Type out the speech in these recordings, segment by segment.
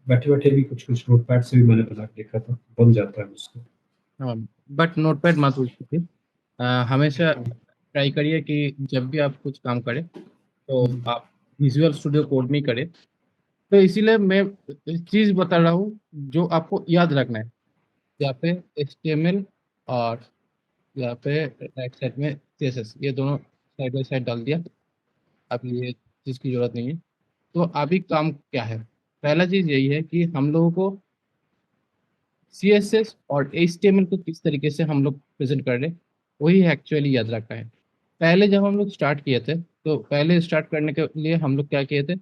बैठे-बैठे भी कुछ-कुछ नोटपैड से भी मैंने बना के देखा था, बन जाता है मुझसे। हाँ, बट नोटपैड मत यूज़ कीजिए। हमेशा ट्राई करिए कि जब भी आप कुछ काम करें, तो हुँ, आप विज़ुअल स्टूडियो कोड में ही करें। तो इसीलिए मैं चीज़ बता रहा हूँ, जो आपको याद रखना है। यहाँ पे एचटीएमएल और यहाँ पे राइट साइड में सीएसएस, ये दोनों साइड बाय साइड डाल दिया। अब ये चीज़ की ज़रूरत नहीं है। तो अभी काम क्या है? पहला चीज़ यही है कि हम लोगों को सीएसएस और एचटीएमएल को किस तरीके से हम लोग प्रेज़ेंट कर रहे हैं, वही एक्चुअली याद रखना है। पहले जब हम लोग स्टार्ट किए थे, तो पहले स्टार्ट करने के लिए हम लोग क्या किए थे,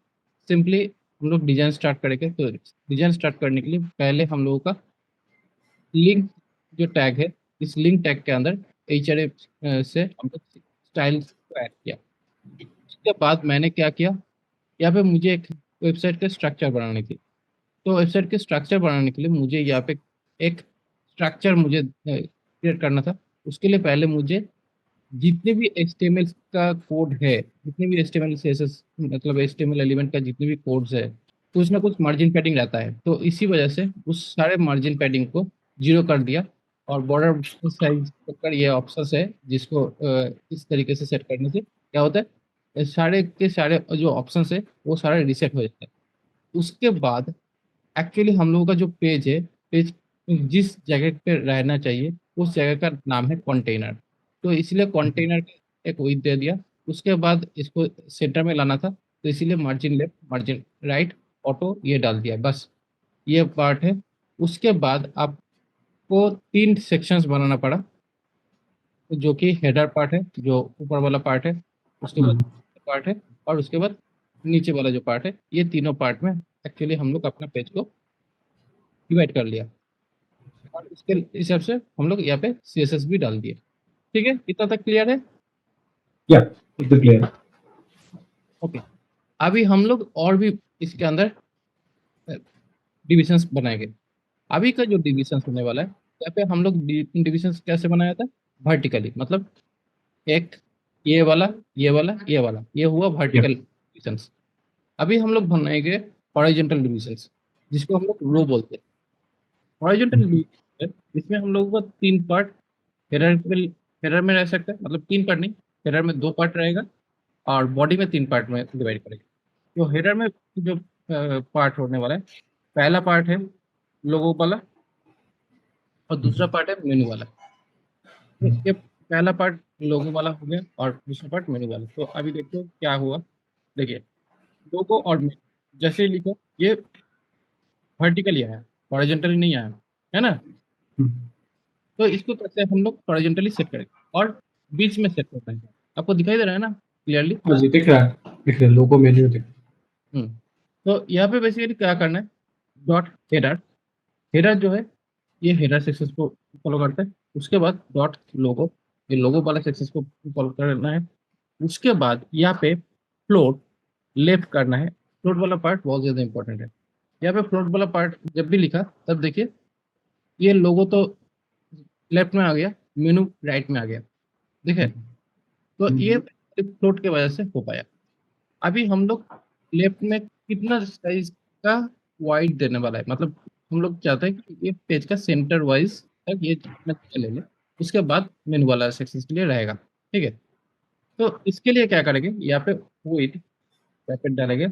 सिंपली हम लोग डिज़ाइन स्टार्ट करेंगे, तो डिज़ाइन स्टार्ट करने के लिए पहले हम लोगों का लिंक जो टैग है, इस लिंक टैग के अंदर एचआरए से हम लोग स्टाइल्स को ऐड किया। उसके बाद मैंने क्या किया, यहाँ पे मुझे एक वेबसाइट का स्ट्रक्चर बनानी थी। तो वेबसाइट के स्ट्रक्चर बनाने के लिए मुझे यहाँ पे एक स्ट्रक्चर मुझे क्रिएट करना था। उसके लिए पहले मुझे जितने भी एचटीएमएल का कोड है, जितने भी एचटीएमएल सीएसएस मतलब एचटीएमएल एलिमेंट का जितने भी कोड्स है, कुछ ना कुछ मार्जिन पैडिंग रहता है। तो इसी वजह से उस सारे मार्जिन पैडिंग को 0 कर दिया और बॉर्डर साइज कर ये ऑप्शंस है, जिसको इस तरीके से सेट करने से क्या होता है, सारे के सारे जो ऑप्शंस है, वो सारे रीसेट हो जाता है। उसके बाद एक्चुअली हम लोगों का जो पेज है, पेज जिस जगह पे रहना चाहिए, उस जगह का नाम है कंटेनर। तो इसलिए हुँ, कंटेनर एक विड्थ दे दिया। उसके बाद इसको सेंटर में लाना था, तो इसीलिए margin left, margin right, auto ये डाल दिया, बस ये पार्ट है। उसके बाद आपको 3 सेक्शंस बनाना पड़ा, जो कि हेडर पार्ट है, जो ऊपर वाला पार्ट है, उसके हुँ, बाद पार्ट है, और उसके बाद नीचे वाला जो पार्ट है। ये तीनों पार्ट में एक्चुअली हम लोग अपना पेज को डिवाइड कर लिया। और इसके हिसाब से हम लोग यहाँ पे सीएसएस भी डाल दिए। ठीक है, इतना तक क्लियर है? या एकदम क्लियर। ओके। अभी हम लोग और भी इसके अंदर डिविजन्स बनाएंगे। अभी का जो डिविजन्स होने वाला है, यहाँ पे हम लोग डिविजन्स कैसे बनाया था, वर्टिकली, मतलब एक ये वाला, ये वाला, ये वाला, ये हुआ या वर्टिकल डिविजन्स। अभी हम लोग बनाएंगे हॉरिजॉन्टल डिविजन्स, जिसको हम लोग रो बोलते हैं। हॉरिजॉन्टल हुँ, डिवीजन इसमें हम लोगों को 3 पार्ट हेडर में हेडर में रह सकता है, मतलब 3 पार्ट नहीं, हेडर में 2 पार्ट रहेगा और बॉडी में 3 पार्ट में डिवाइड करेंगे। तो हेडर में जो पार्ट होने वाला है, पहला पार्ट है लोगो वाला और हुँ, दूसरा पार्ट है मेनू वाला। तो ये पहला पार्ट लोगो वाला हो गया और दूसरा पार्ट मेनू वाला। तो अभी देखो क्या हुआ, देखिए लोगो और मेनू जैसे ही लिखो, ये वर्टिकली आया, हॉरिजॉन्टली नहीं आया, है ना? हुँ। तो इसको कैसे हम लोग हॉरिजॉन्टली सेट करेंगे और बीच में सेट करना है। आपको दिखाई दे रहा है ना क्लियरली? हाँ जी, दिख रहा है, लोगो मेन्यू दिख हुँ। तो यहाँ पे बेसिकली क्या करना है, डॉट हेडर, हेडर जो है ये हेडर सेक्शंस को फॉलो करता है। उसके बाद डॉट लोगो, ये लोगो वाला सेक्शंस को फॉलो करना है। उसके बाद यहाँ पे फ्लोट लेफ्ट करना है। फ्लोट वाला पार्ट बहुत ज़्यादा इंपॉर्टेंट है। यहाँ पे फ्लोट वाला पार्ट जब भी लिखा, तब देखिए ये लोगो तो लेफ्ट में आ गया, मेनू राइट में आ गया, ठीक है? तो ये हुँ, फ्लोट की वजह से हो पाया। अभी हम लोग लेफ्ट में कितना साइज का वाइड देने वाला है, मतलब हम लोग चाहते हैं कि ये पेज का सेंटर वाइज तक ये जितना जगह ले ले, उसके बाद मेनू वाला सेक्शन के लिए रहेगा, ठीक है? तो इसके लिए क्या करेंगे, यहाँ पे विड्थ ब्रैकेट डालेंगे,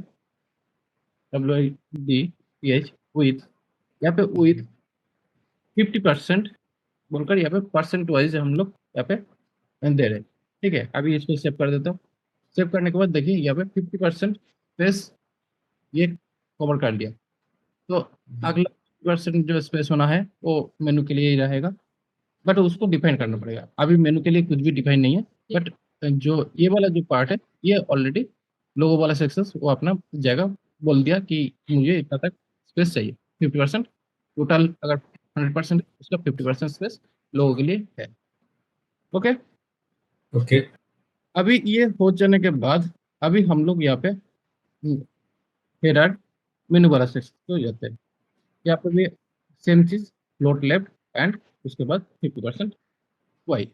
WIDTH विड्थ, यहाँ पे विड्थ 50% बोलकर यहाँ पे परसेंट वाइज हम लोग यहाँ पे दे रहे हैं, ठीक है? अभी इसको सेव कर देता हूँ। सेव करने के बाद देखिए यहाँ पे 50% स्पेस ये कवर कर लिया। तो अगला परसेंट जो स्पेस होना है वो मेनू के लिए ही रहेगा, बट उसको डिफाइन करना पड़ेगा। अभी मेनू के लिए कुछ भी डिफाइन नहीं है, बट जो ये वाला जो पार्ट है, ये ऑलरेडी लोगो वाला सेक्शन वो अपना जगह बोल दिया कि मुझे इतना तक स्पेस चाहिए, 50%। टोटल अगर 100% उसका 50% स्पेस लोगों के लिए है। ओके। ओके। अभी ये हो जाने के बाद अभी हम लोग यहाँ पे हेडर मेनू वाला सेक्शन हो जाते हैं। यहाँ पे भी सेम चीज, फ्लोट लेफ्ट एंड उसके बाद 50% वाई।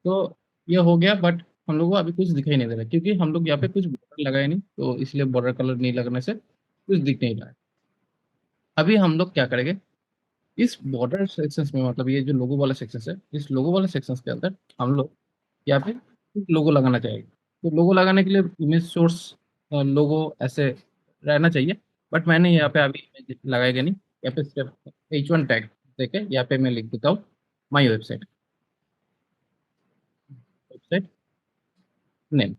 तो ये हो गया, बट हम लोग को अभी कुछ दिखाई नहीं दे रहा, क्योंकि हम लोग यहाँ पे कुछ बॉर्डर लगाए नहीं, तो इसलिए बॉर्डर कलर नहीं लगने से कुछ दिख नहीं रहा है। अभी हम लोग क्या करेंगे, इस बॉर्डर सेक्शंस में, मतलब ये जो लोगो वाला सेक्शन है, इस लोगो वाले सेक्शंस के अंदर हम लोग यहाँ पे लोगो लगाना चाहिए। तो लोगो लगाने के लिए इमेज सोर्स लोगो ऐसे रहना चाहिए, बट मैंने यहाँ पे अभी इमेज लगाएगा नहीं। यहाँ पे सिर्फ H1 टैग देके यहाँ पे मैं लिख देता हूँ माई वेबसाइट, वेबसाइट नेम,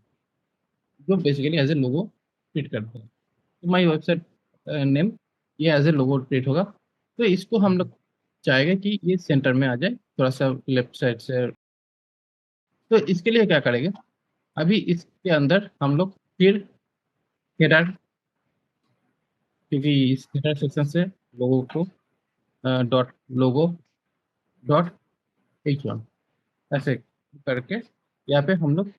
जो basically as a logo treat करते हैं। तो माई वेबसाइट नेम ये एज ए लोगो ट्रीट होगा। तो इसको हम लोग चाहेंगे कि ये सेंटर में आ जाए, थोड़ा सा लेफ्ट साइड से। तो इसके लिए क्या करेंगे, अभी इसके अंदर हम लोग फिर हेडर, क्योंकि इस हेडर सेक्शन से लोगों को डॉट लोगो डॉट H1 ऐसे करके यहाँ पे हम लोग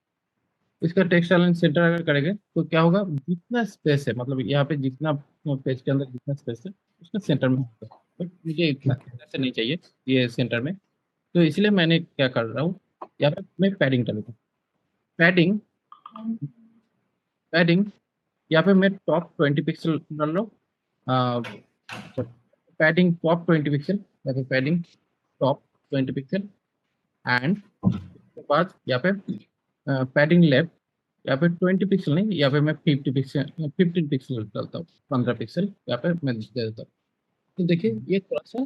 इसका टेक्स्ट अलाइन सेंटर अगर करेंगे तो क्या होगा, जितना स्पेस है, मतलब यहाँ पे जितना पेज के अंदर जितना स्पेस है उसका सेंटर में होगा। बट मुझे इतना ऐसे नहीं चाहिए ये सेंटर में, तो इसलिए मैंने क्या कर रहा हूँ, यहाँ पे मैं पैडिंग डालूंगा। पैडिंग पैडिंग यहाँ पे मैं टॉप 20 पिक्सल डाल रहा हूँ। पैडिंग टॉप 20 पिक्सल, या फिर पैडिंग टॉप 20 पिक्सल, एंड उसके बाद यहाँ पे पैडिंग लेफ्ट, यहाँ पे 20 पिक्सल नहीं, यहाँ पे मैं 50 पिक्सल 15 पिक्सल डालता हूँ, 15 पिक्सल यहाँ पे मैं दे देता हूँ। तो देखिए ये थोड़ा सा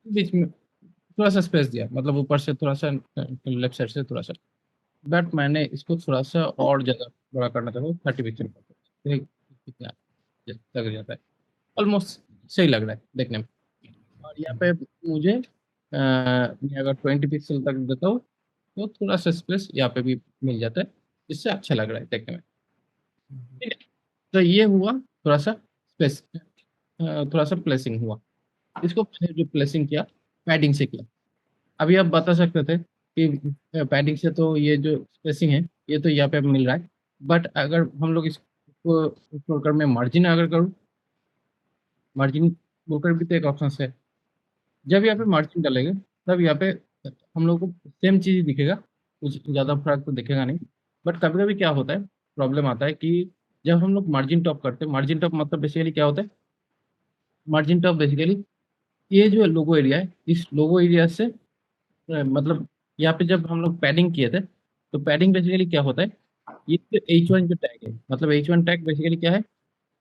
बीच में थोड़ा सा स्पेस दिया, मतलब ऊपर से थोड़ा सा लेफ्ट साइड से थोड़ा सा, बट मैंने इसको थोड़ा सा और ज़्यादा बड़ा करना चाहता हूँ, 30 पिक्सल कितना लग जाता है, ऑलमोस्ट सही लग रहा है देखने में। और यहाँ पे मुझे मैं अगर 20 पिक्सल तक देता हूँ तो थोड़ा सा स्पेस यहाँ पे भी मिल जाता है, जिससे अच्छा लग रहा है देखने में। ठीक है, तो ये हुआ थोड़ा सा स्पेस, थोड़ा सा प्लेसिंग हुआ। इसको मैंने जो प्लेसिंग किया पैडिंग से किया। अभी आप बता सकते थे कि पैडिंग से तो ये जो स्पेसिंग है ये तो यहाँ पे मिल रहा है, बट अगर हम लोग इसको छोड़कर मैं मार्जिन अगर करूँ, मार्जिन बोलकर भी तो एक ऑप्शन है। जब यहाँ पे मार्जिन डालेंगे तब यहाँ पे हम लोग को सेम चीज़ दिखेगा, कुछ ज़्यादा फर्क तो दिखेगा नहीं। बट कभी कभी क्या होता है, प्रॉब्लम आता है कि जब हम लोग मार्जिन टॉप करते हैं, मार्जिन टॉप मतलब बेसिकली क्या होता है, मार्जिन टॉप बेसिकली ये जो लोगो एरिया है, इस लोगो एरिया से मतलब यहाँ पे जब हम लोग पैडिंग किए थे, तो पैडिंग बेसिकली क्या होता है, ये जो H1 जो टैग है, मतलब H1 टैग बेसिकली क्या है,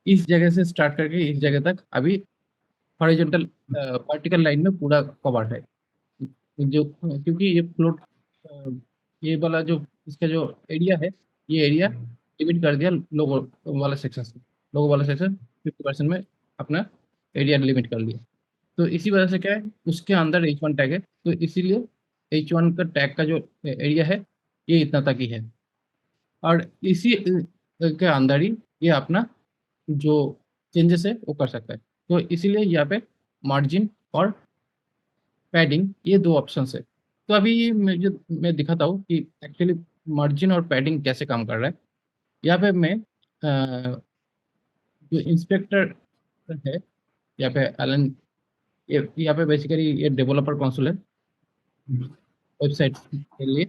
इस जगह से स्टार्ट करके इस जगह तक अभी हॉरिजॉन्टल वर्टिकल लाइन में पूरा कवर्ड है। जो क्योंकि ये फ्लोट ये वाला जो इसका जो एरिया है, ये एरिया लिमिट कर दिया लोगो वाला सेक्शन से, लोगो वाला सेक्शन 50% में अपना एरिया लिमिट कर लिया। तो इसी वजह से क्या है, उसके अंदर H1 टैग है, तो इसीलिए H1 का टैग का जो एरिया है ये इतना तक ही है, और इसी के अंदर ही ये अपना जो चेंजेस है वो कर सकता है। तो इसीलिए यहाँ पे मार्जिन और पैडिंग ये दो ऑप्शन है। तो अभी ये मैं दिखाता हूँ कि एक्चुअली मार्जिन और पैडिंग कैसे काम कर रहा है। यहाँ पे मैं जो इंस्पेक्टर है, यहाँ पे एलन, यहाँ पे बेसिकली ये डेवलपर कंसोल है वेबसाइट के लिए।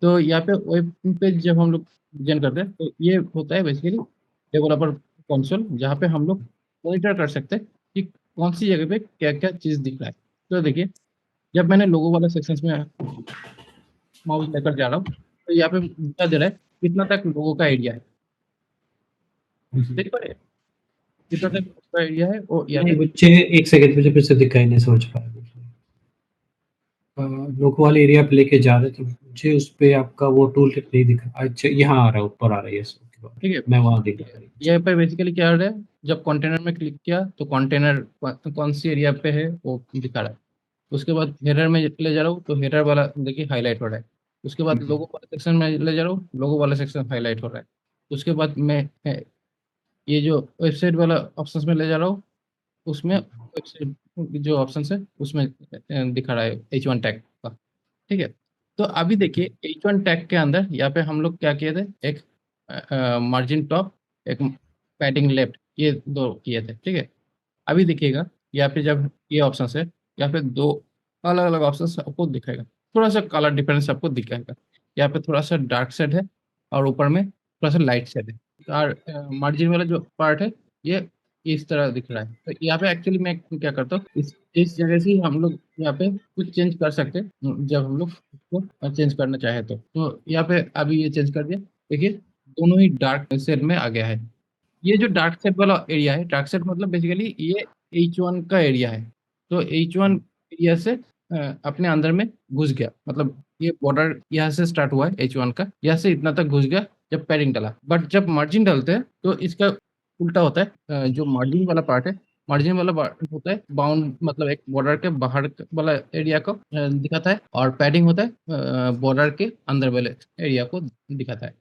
तो यहाँ पे वेब पेज जब हम लोग डिजाइन करते हैं तो ये होता है बेसिकली डेवलपर कंसोल, जहाँ पे हम लोग मॉनिटर कर सकते हैं कि कौन सी जगह पे क्या क्या चीज़ दिख रहा है। तो देखिए, जब मैंने लोगो वाला सेक्शंस में माउस लेकर जा रहा हूँ तो यहाँ पे बता दे रहा है कितना तक लोगों का एरिया है, देख पा रहे हैं? कितना तक लोगों का एरिया है वो यहाँ नहीं पे। बच्चे, एक सेकंड मुझे फिर से दिखाई नहीं समझ पाया। लोग वाले एरिया पे लेके जा रहे थे, मुझे उस पे आपका वो टूल टिप नहीं दिखा। अच्छा यहाँ आ रहा है, ऊपर आ रहा है, यस ठीक है, मैं वहाँ देख रहा था। यहाँ पे बेसिकली क्या हो रहा है, जब कंटेनर में क्लिक किया तो कंटेनर कौन सी एरिया पे है वो दिखा रहा है। उसके बाद हेडर में ले जा रहा हूँ तो हेडर वाला देखिए हाईलाइट हो रहा है। उसके बाद लोगो वाला सेक्शन में ले जा रहा हूँ, लोगो वाला सेक्शन हाईलाइट हो रहा है। उसके बाद मैं ये जो वेबसाइट वाला ऑप्शन में ले जा रहा हूँ, उसमें वेबसाइट जो ऑप्शन है उसमें दिखा रहा है H1 टैग का। ठीक है, तो अभी देखिए H1 टैग के अंदर यहाँ पे हम लोग क्या किए थे, एक मार्जिन टॉप, एक पैडिंग लेफ्ट, ये दो किए थे। ठीक है, अभी देखिएगा यहाँ पे जब ये ऑप्शन है, यहाँ पे दो अलग अलग ऑप्शन आपको दिखाएगा, थोड़ा सा कलर डिफरेंस आपको दिखाएगा। यहाँ पे थोड़ा सा डार्क शेड है और ऊपर में थोड़ा सा लाइट शेड है। और मार्जिन वाला जो पार्ट है ये इस तरह दिख रहा है। तो यहाँ पे एक्चुअली मैं क्या करता हूँ, इस जगह से ही हम लोग यहाँ पे कुछ चेंज कर सकते हैं, जब हम लोग उसको चेंज करना चाहे तो यहाँ पे अभी ये चेंज कर दिया। देखिए दोनों ही डार्क शेड में आ गया है। ये जो डार्क शेड वाला एरिया है, डार्क शेड मतलब बेसिकली ये H1 का एरिया है। तो H1 एरिया से अपने अंदर में घुस गया, मतलब ये बॉर्डर यहाँ से स्टार्ट हुआ है H1 का, यहाँ से इतना तक घुस गया जब पैडिंग डाला। बट जब मार्जिन डालते हैं तो इसका उल्टा होता है। जो मार्जिन वाला पार्ट है, मार्जिन वाला पार्ट होता है बाउंड, मतलब एक बॉर्डर के बाहर वाला एरिया को दिखाता है, और पैडिंग होता है बॉर्डर के अंदर वाले एरिया को दिखाता है।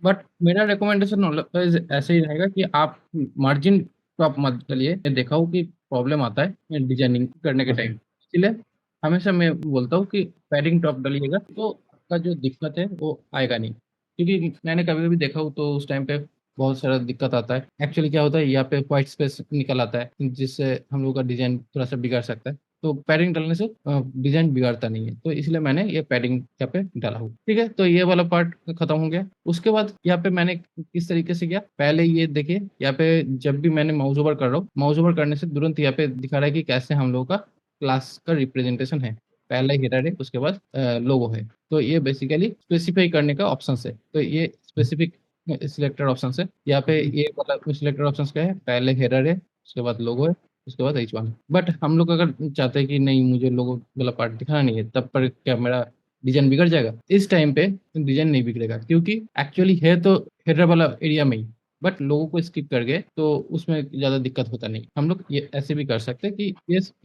बट मेरा रिकमेंडेशन ऐसे ही रहेगा कि आप मार्जिन तो आप मत डालिए। मैं देखा हूँ कि प्रॉब्लम आता है डिजाइनिंग करने के टाइम, इसलिए हमेशा मैं बोलता हूँ कि पैडिंग टॉप डालिएगा तो आपका जो दिक्कत है वो आएगा नहीं। क्योंकि मैंने कभी कभी देखा हूँ तो उस टाइम पे बहुत सारा दिक्कत आता है। एक्चुअली क्या होता है, यहाँ पे व्हाइट स्पेस निकल आता है जिससे हम लोग का डिजाइन थोड़ा सा बिगड़ सकता है। तो पैडिंग डालने से डिजाइन बिगाड़ता नहीं है, तो इसलिए मैंने ये पैडिंग यहाँ पे डाला हूँ। ठीक है, तो ये वाला पार्ट खत्म हो गया। उसके बाद यहाँ पे मैंने किस तरीके से किया, पहले ये देखिए यहाँ पे जब भी मैंने माउस ओवर कर रहा हूँ, माउस ओवर करने से तुरंत यहाँ पे दिखा रहा है कि कैसे हम लोगों का क्लास का रिप्रेजेंटेशन है। पहला हेडर है, उसके बाद लोगो है। तो ये बेसिकली स्पेसिफाई करने का ऑप्शन है। तो ये स्पेसिफिक सिलेक्टर ऑप्शन है। यहाँ पे ये वाला सिलेक्टर ऑप्शन क्या है, पहले हेडर है, उसके बाद लोगो है, उसके बाद H1। बट हम लोग अगर चाहते हैं कि नहीं मुझे लोगो वाला पार्ट दिखाना नहीं है, तब पर क्या मेरा डिजाइन बिगड़ जाएगा? इस टाइम पे डिजाइन नहीं बिगड़ेगा, क्योंकि एक्चुअली है तो हेडर वाला एरिया में ही, बट लोगों को स्किप कर गए तो उसमें ज्यादा दिक्कत होता नहीं। हम लोग ये ऐसे भी कर सकते हैं कि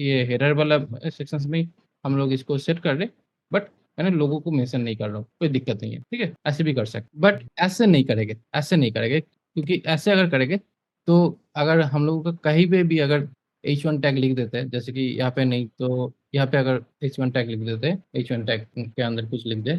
ये हेडर वाला सेक्शन में ही हम लोग इसको सेट कर रहे, बट मैंने लोगों को मेंशन नहीं कर रहा हूँ, कोई दिक्कत नहीं है। ठीक है, ऐसे भी कर सकते, बट ऐसे नहीं करेंगे, ऐसे नहीं करेंगे, क्योंकि ऐसे अगर करेंगे तो अगर हम लोगों का कहीं पे भी अगर H1 टैग लिख देते हैं, जैसे कि यहाँ पे नहीं तो यहाँ पे अगर H1 टैग लिख देते हैं, H1 टैग के अंदर कुछ लिख दे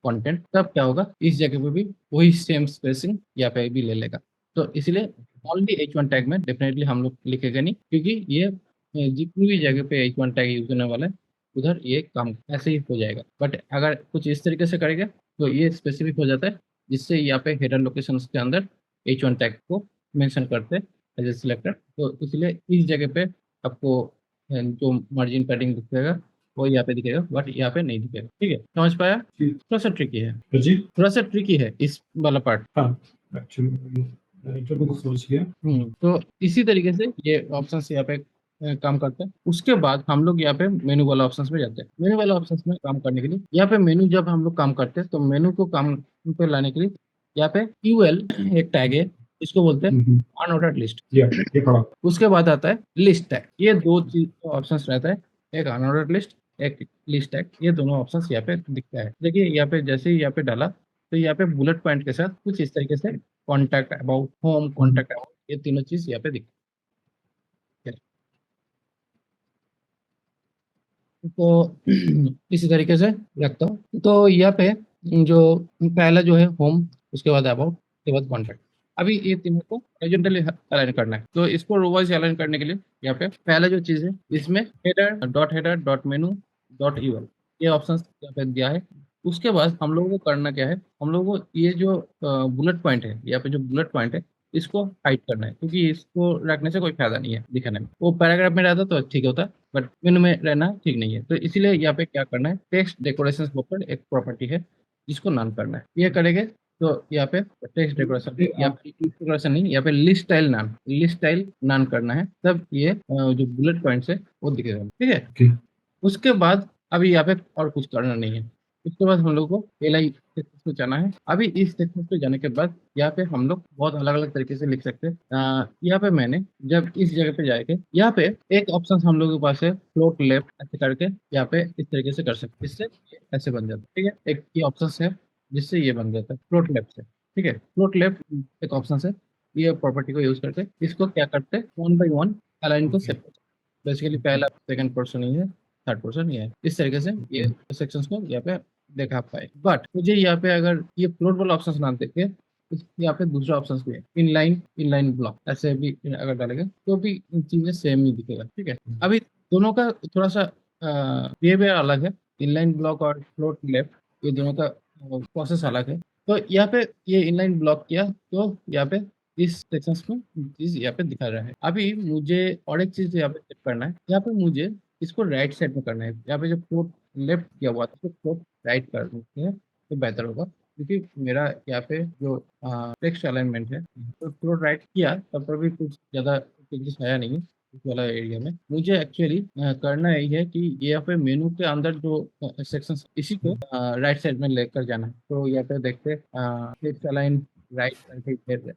कंटेंट, तब क्या होगा, इस जगह पे भी वही सेम स्पेसिंग यहाँ पे भी ले लेगा। तो इसलिए ओनली H1 टैग में डेफिनेटली हम लोग लिखेंगे नहीं, क्योंकि ये जितनी भी जगह पे H1 टैग यूज होने वाला है उधर ये काम ऐसे ही हो जाएगा। बट अगर कुछ इस तरीके से करेंगे तो ये स्पेसिफिक हो जाता है, जिससे यहाँ पे हेडर लोकेशन के अंदर H1 टैग को मेंशन करते हैं एज ए सिलेक्टर। तो इसलिए इस जगह पे आपको जो मार्जिन पैडिंग दिखेगा वो यहाँ पे दिखेगा, बट यहाँ पे नहीं दिखेगा। ठीक है, समझ पाया? जी। थोड़ा सा ट्रिकी है, जी। थोड़ा सा ट्रिकी है इस वाला पार्ट। हाँ, एक्चुअली को समझ गया। तो इसी तरीके से ये ऑप्शन यहाँ पे काम करते हैं। उसके बाद हम लोग यहाँ पे मेनू वाला ऑप्शन में जाते हैं। मेनू वाला ऑप्शन में काम करने के लिए यहाँ पे मेनू जब हम लोग काम करते हैं तो मेनू को काम पे लाने के लिए यहाँ पे QL एक टैग है, इसको बोलते हैं अनऑर्डर्ड लिस्ट। ये पढ़ा। उसके बाद आता है लिस्ट टैग। ये दो चीज ऑप्शंस रहता है, एक अनऑर्डर्ड लिस्ट, एक लिस्ट टैग। ये दोनों ऑप्शंस यहाँ पे दिखता है। देखिए यहाँ पे जैसे ही यहाँ पे डाला तो यहाँ पे बुलेट पॉइंट के साथ कुछ इस तरीके से contact about, home, contact about, ये तीनों चीज यहाँ पे दिखती है। तो इसी तरीके से रखता हूँ। तो यहाँ पे जो पहला जो है होम, उसके बाद अबाउट, उसके बाद कॉन्टैक्ट। अभी ये तीनों को हॉरिजॉन्टली अलाइन करना है। तो इसको रो वाइज अलाइन करने के लिए यहाँ पे पहला जो चीज है, इसमें header dot menu dot UL, ये ऑप्शन यहाँ पे दिया है। उसके बाद हम लोगों को करना क्या है, हम लोगों को ये जो बुलेट पॉइंट है, यहाँ पे जो बुलेट पॉइंट है इसको हाइड करना है, क्योंकि इसको रखने से कोई फायदा नहीं है दिखाने में। वो पैराग्राफ में रहता तो ठीक होता, बट मेनू में रहना ठीक नहीं है। तो इसीलिए यहाँ पे क्या करना है, टेक्स्ट डेकोरेशन पर एक प्रॉपर्टी है जिसको नॉन करना है। ये करेंगे तो यहाँ पे टेक्स्ट डेकोरेशन, यहाँ पे डेकोरेशन नहीं, यहाँ पे लिस्ट स्टाइल नॉन करना है, तब ये जो बुलेट पॉइंट्स है वो दिखेगा। ठीक है, उसके बाद अभी यहाँ पे और कुछ करना नहीं है। उसके बाद हम लोग को LI सेक्शन पे जाना है। अभी इस सेक्शन पे जाने के बाद यहाँ पे हम लोग बहुत अलग अलग तरीके से लिख सकते हैं। यहाँ पे मैंने जब इस जगह पे जाके यहाँ पे एक ऑप्शन हम लोगों के पास है फ्लोट लेफ्ट, ऐसे करके यहाँ पे इस तरीके से कर सकते हैं, इससे ये ऐसे बन जाता है। ठीक है, एक ये ऑप्शन है जिससे ये बन जाता है फ्लोट लेफ्ट से। ठीक है, फ्लोट लेफ्ट एक ऑप्शन है, ये प्रॉपर्टी को यूज करके इसको क्या करते हैं, 1 by 1 अलाइन को सेट। बेसिकली पहला सेकंड पर्सन ही है, थर्ड पर्सन ये है। इस तरीके से ये सेक्शंस को यहाँ पे देखा पाए। बट मुझे यहाँ पे अगर ये फ्लोट वाला ऑप्शन ना देखे, यहाँ पे दूसरा ऑप्शन भी है, इनलाइन ब्लॉक, ऐसे भी अगर डालेंगे तो भी चीजें सेम ही दिखेगा। ठीक है, अभी दोनों का थोड़ा सा बिहेवियर अलग है, इनलाइन ब्लॉक और फ्लोट लेफ्ट, ये दोनों का प्रोसेस अलग है। तो यहाँ पे ये इनलाइन ब्लॉक किया तो यहाँ पे इस सेक्शंस में चीज़ यहाँ पे दिखा रहा है। अभी मुझे और एक चीज़ यहाँ पे चेक करना है, यहाँ पे मुझे इसको राइट साइड में करना है। यहाँ पे जो कोड लेफ्ट किया हुआ था, उसको कोड राइट कर देते हैं तो बेहतर होगा। क्योंकि मेरा यहाँ पे जो टेक्स्ट अलाइनमेंट है, तो कोड राइट किया तब पर भी कुछ ज़्यादा चेंजेस आया नहीं है इस वाला एरिया में। मुझे एक्चुअली करना यही है कि यहाँ पे मेनू के अंदर जो सेक्शंस, इसी को राइट साइड में लेकर जाना है। तो यहाँ पे देखते टेक्स्ट अलाइन राइट करके फिर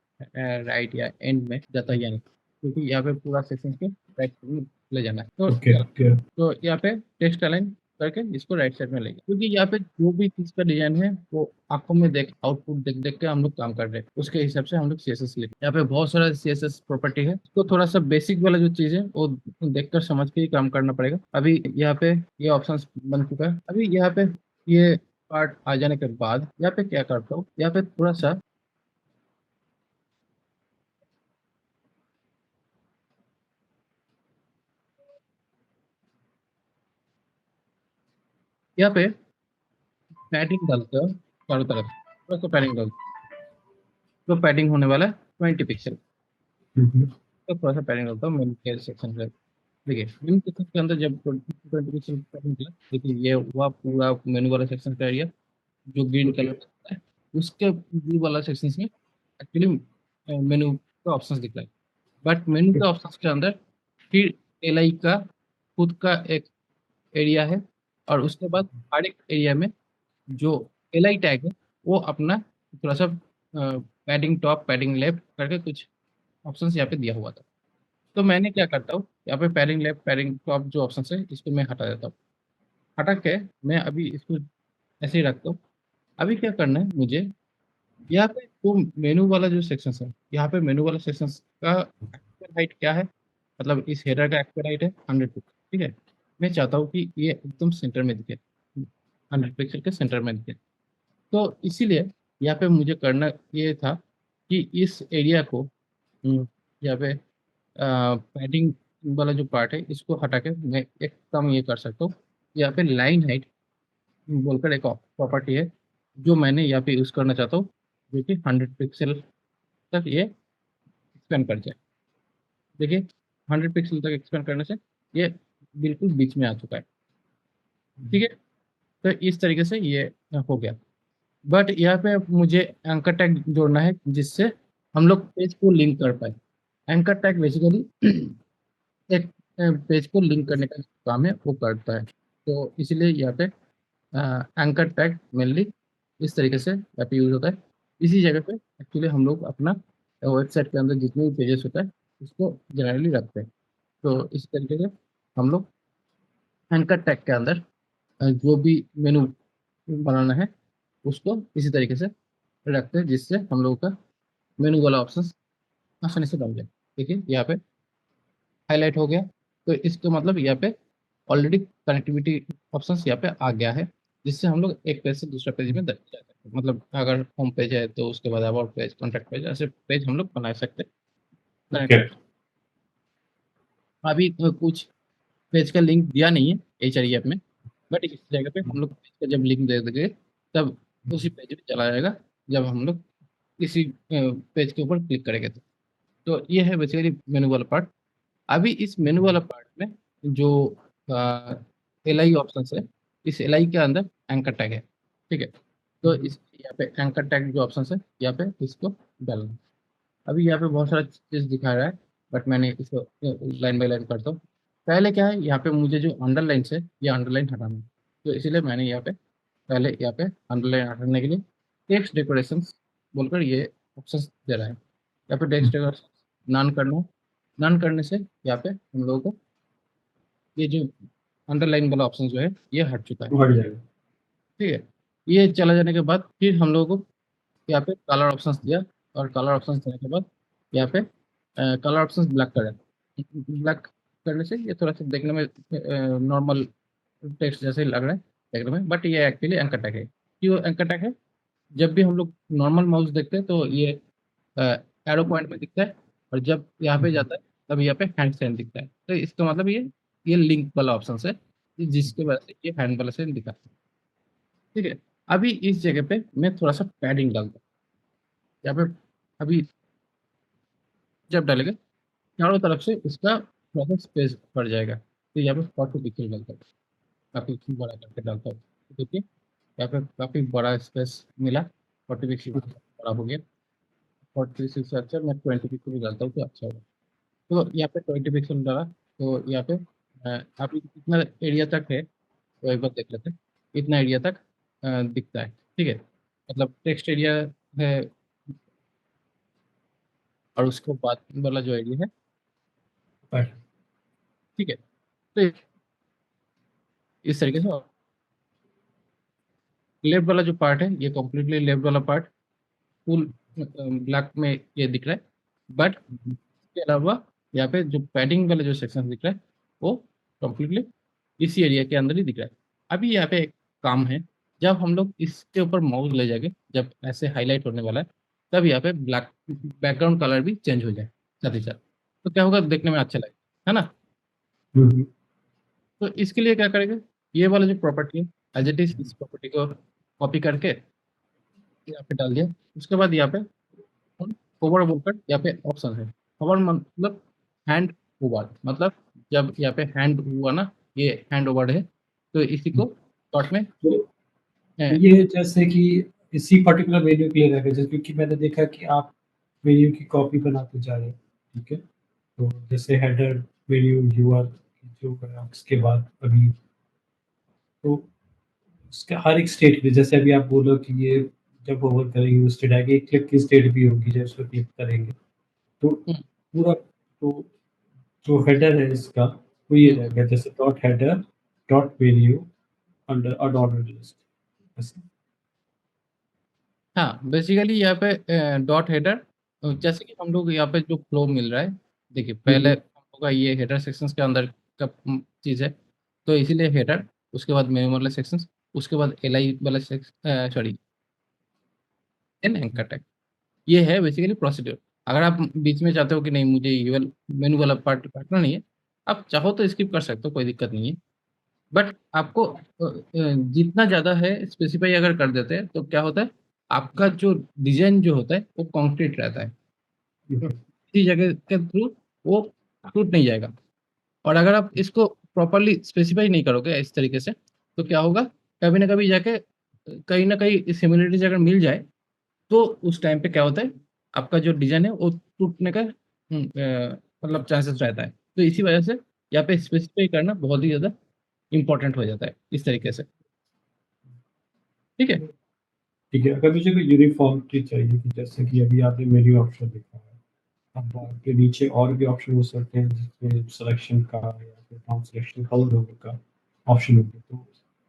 राइट या एंड में जाता है या नहीं, क्योंकि यहाँ पे पूरा सेक्शन के राइट साइड में ले जाना है। तो ओके, ओके। तो यहाँ पे टेक्स्ट अलाइन करके इसको राइट साइड में लेंगे, क्योंकि यहाँ पे जो भी चीज का डिजाइन है वो आंखों में देख, आउटपुट देख देख के हम लोग काम कर रहे हैं, उसके हिसाब से हम लोग सीएसएस लिख। यहाँ पे बहुत सारा सीएसएस प्रॉपर्टी है, तो थोड़ा सा बेसिक वाला जो चीज है वो देखकर समझ के ही काम करना पड़ेगा। अभी यहाँ पे ये ऑप्शन बन चुका है। अभी यहाँ पे ये पार्ट आ जाने के बाद यहाँ पे क्या करता हूँ, यहाँ पे थोड़ा सा यहाँ पे पैडिंग डालते हो चारों तरफ, थोड़ा सा पैडिंग डालते हो। तो पैडिंग होने वाला है 20 पिक्सल। तो थोड़ा सा पैडिंग डालता हूँ मेन के सेक्शन पे। देखिए मेन सेक्शन के अंदर जब 20 पिक्सल पैडिंग दिया, देखिए ये हुआ पूरा मेनू वाला सेक्शन का एरिया जो ग्रीन कलर का है। उसके ब्लू वाला सेक्शन में एक्चुअली मेनू का ऑप्शंस दिख रहा है, बट मेनू के ऑप्शंस के अंदर फिर एलआई का खुद का एक एरिया है, और उसके बाद हर एक एरिया में जो एलआई टैग है वो अपना थोड़ा सा पैडिंग टॉप पैडिंग लेफ्ट करके कुछ ऑप्शंस यहाँ पे दिया हुआ था। तो मैंने क्या करता हूँ, यहाँ पे पैडिंग लेफ्ट पैडिंग टॉप जो ऑप्शंस है इसको मैं हटा देता हूँ। हटा के मैं अभी इसको ऐसे ही रखता हूँ। अभी क्या करना है मुझे, यहाँ पे तो मेनू वाला जो सेक्शन है, यहाँ पे मेनू वाला सेक्शन का एक्चुअल हाइट क्या है, मतलब इस हेडर का एक्चुअल हाइट है 100 पिक्सल। ठीक है, मैं चाहता हूँ कि ये एकदम सेंटर में दिखे, 100 पिक्सल के सेंटर में दिखे। तो इसीलिए यहाँ पे मुझे करना ये था कि इस एरिया को यहाँ पे पैडिंग वाला जो पार्ट है इसको हटा के मैं एक कम ये कर सकता हूँ। यहाँ पे लाइन हाइट बोलकर एक प्रॉपर्टी है जो मैंने यहाँ पे यूज़ करना चाहता हूँ, जो कि 100 पिक्सल तक ये एक्सपेंड कर जाए। देखिए 100 पिक्सल तक एक्सपेंड करने से ये बिल्कुल बीच में आ चुका है। ठीक है, तो इस तरीके से ये हो गया। बट यहाँ पे मुझे एंकर टैग जोड़ना है जिससे हम लोग पेज को लिंक कर पाए। एंकर टैग बेसिकली एक पेज को लिंक करने का काम है वो करता है। तो इसलिए यहाँ पे एंकर टैग मेनली इस तरीके से यहाँ पे यूज होता है। इसी जगह पे एक्चुअली हम लोग अपना वेबसाइट के अंदर जितने भी पेजेस होता है उसको जनरली रखते हैं। तो इस तरीके से हम लोग एंकर टैग के अंदर जो भी मेनू बनाना है उसको इसी तरीके से रखते हैं, जिससे हम लोगों का मेनू वाला ऑप्शन आसानी से बन जाए। देखिए यहाँ पे हाईलाइट हो गया, तो इसका मतलब यहाँ पे ऑलरेडी कनेक्टिविटी ऑप्शंस यहाँ पे आ गया है, जिससे हम लोग एक पेज से दूसरा पेज में जा सकते हैं। मतलब अगर होम पेज है तो उसके बाद अबाउट पेज, कॉन्टैक्ट पेज, ऐसे पेज हम लोग बना सकते हैं ओके। कनेक्ट। अभी कुछ पेज का लिंक दिया नहीं है एचआरई ऐप में, बट इस जगह पे हम लोग पेज का जब लिंक दे देंगे तब उसी पेज पे चला जाएगा जब हम लोग किसी पेज के ऊपर क्लिक करेंगे। तो ये है बेसिकली मेनू वाला पार्ट। अभी इस मेनू वाला पार्ट में जो एल आई ऑप्शन है, इस एल आई के अंदर एंकर टैग है। ठीक है, तो इस यहाँ पे एंकर टैग जो ऑप्शन है यहाँ पे इसको डालना है। अभी यहाँ पे बहुत सारा चीज़ दिखा रहा है, बट मैंने इसको लाइन बाय लाइन करता हूँ। पहले क्या है, यहाँ पे मुझे जो अंडरलाइन है ये अंडरलाइन हटाना है। तो इसीलिए मैंने यहाँ पे पहले यहाँ पे अंडरलाइन हटाने के लिए टेक्स्ट डेकोरेशन बोलकर ये ऑप्शन दे रहा है। यहाँ पे टेक्स्ट डेकोरेशन नॉन करना है। नॉन करने से यहाँ पे हम लोगों को ये जो अंडरलाइन वाला ऑप्शन जो है ये हट चुका है। बढ़ जाएगा। ठीक है, ये चला जाने के बाद फिर हम लोगों को यहाँ पे कलर ऑप्शंस दिया, और कलर ऑप्शंस देने के बाद यहाँ पे कलर ऑप्शंस ब्लैक करें। ब्लैक करने से ये थोड़ा सा देखने में नॉर्मल टेक्स्ट जैसे ही लग रहा है देखने में, बट ये एक्चुअली एंकर टैग है। क्यों एंकर टैग है, जब भी हम लोग नॉर्मल माउस देखते हैं तो ये एरो पॉइंट में दिखता है, और जब यहाँ पे जाता है तब यहाँ पे हैंड साइन दिखता है। तो इसका मतलब ये लिंक वाला ऑप्शन है जिसकी वजह से ये हैंड वाला साइन दिखा। ठीक है, अभी इस जगह पे मैं थोड़ा सा पैडिंग डालता हूँ यहाँ पे। अभी जब डालेंगे चारों तरफ से इसका थोड़ा-सा स्पेस बढ़ जाएगा। तो यहाँ पे 40 पिक्सल डालता हूँ, काफ़ी बड़ा करके डालता हूँ। तो देखिए यहाँ पे काफ़ी बड़ा स्पेस मिला, 40 पिक्सल बड़ा हो गया। 40 पिक्सल से अच्छा मैं 20 पिक्सल डालता हूँ तो अच्छा होगा। तो यहाँ पे 20 पिक्सल डाला, तो यहाँ पे अभी कितना एरिया तक है, तो एक बार देख लेते हैं। इतना एरिया तक दिखता है, ठीक है? मतलब टेक्स्ट एरिया है और उसके बाद वाला जो एरिया है, पर ठीक है? तो इस तरीके से लेफ्ट वाला जो पार्ट है, ये कंप्लीटली लेफ्ट वाला पार्ट फुल ब्लैक में ये दिख रहा है। बट इसके अलावा यहाँ पे जो पैडिंग वाला जो सेक्शन दिख रहा है, वो कंप्लीटली इसी एरिया के अंदर ही दिख रहा है। अभी यहाँ पे एक काम है, जब हम लोग इसके ऊपर माउस ले जाएँगे, जब ऐसे हाइलाइट होने वाला है, तब यहाँ पे ब्लैक बैकग्राउंड कलर भी चेंज हो जाए साथ ही साथ। तो क्या होगा, देखने में अच्छा लगेगा, है ना? हुँ, हुँ। तो इसके लिए क्या करेंगे, ये वाला जो प्रॉपर्टी है, एज़ इट इज़ इस प्रॉपर्टी को कॉपी करके यहाँ पे डाल दिया। उसके बाद यहाँ पे हम होवर बोलकर यहाँ पे ऑप्शन है। होवर मतलब हैंड ओवर, मतलब जब यहाँ पे हैंड हुआ ना, ये हैंड ओवर है, तो इसी को शॉर्ट में तो अ, ये जैसे कि इसी पर्टिकुलर मेन्यू के लिए रहेगा, जैसे क्योंकि मैंने देखा कि आप मेन्यू की कॉपी बनाते जा रहे हैं, ठीक है? तो जैसे हेडर मेन्यू यूआर जो है उसके बाद अभी तो उसका हर एक स्टेट में जैसे अभी आप बोलो कि ये जब होवर करेंगे वो स्टेट आएगी, एक क्लिक की स्टेट भी होगी जब उसको क्लिक करेंगे। तो हुँ, पूरा तो जो हेडर है इसका वो ये हुँ। रहेगा जैसे dot header, dot menu under unordered list ऐसे। हाँ, बेसिकली यहाँ पे डॉट हेडर जैसे कि हम लोग यहाँ पे जो फ्लो मिल रहा है, देखिए हुँ, पहले हुँ। हम लोग का ये हेडर सेक्शंस के अंदर का चीज़ है, तो इसीलिए हेडर, उसके बाद मेनू वाले सेक्शंस, उसके बाद एलआई वाला सॉरी देन एंकर टैग। ये है बेसिकली प्रोसीड्यूर। अगर आप बीच में चाहते हो कि नहीं मुझे ये वाला मेनू वाला पार्ट काटना नहीं है, आप चाहो तो स्किप कर सकते हो, कोई दिक्कत नहीं है। बट आपको जितना ज़्यादा है स्पेसिफ़ाई अगर कर देते हैं, तो क्या होता है, आपका जो डिज़ाइन जो होता है, वो कॉन्क्रीट रहता है। हुँ, तो हुँ। किसी जगह के थ्रू वो टूट नहीं जाएगा। और अगर आप इसको प्रॉपर्ली स्पेसिफ़ाई नहीं करोगे इस तरीके से, तो क्या होगा, कभी न कभी जाके कहीं न कहीं सिमिलरिटीज़ अगर मिल जाए, तो उस टाइम पे क्या होता है, आपका जो डिज़ाइन है वो टूटने का मतलब चांसेस रहता है। तो इसी वजह से यहाँ पे स्पेसिफ़ाई करना बहुत ही ज़्यादा इम्पोर्टेंट हो जाता है, इस तरीके से। ठीक है? ठीक है, अगर मुझे कोई यूनिफ़ॉर्मिटी चाहिए कि जैसे कि अभी आपने मेन्यू ऑप्शन देखा है, अब आपके नीचे और भी ऑप्शन हो सकते हैं जिसमें सिलेक्शन का या फिर डाउन सिलेक्शन कलर होने का ऑप्शन होंगे। तो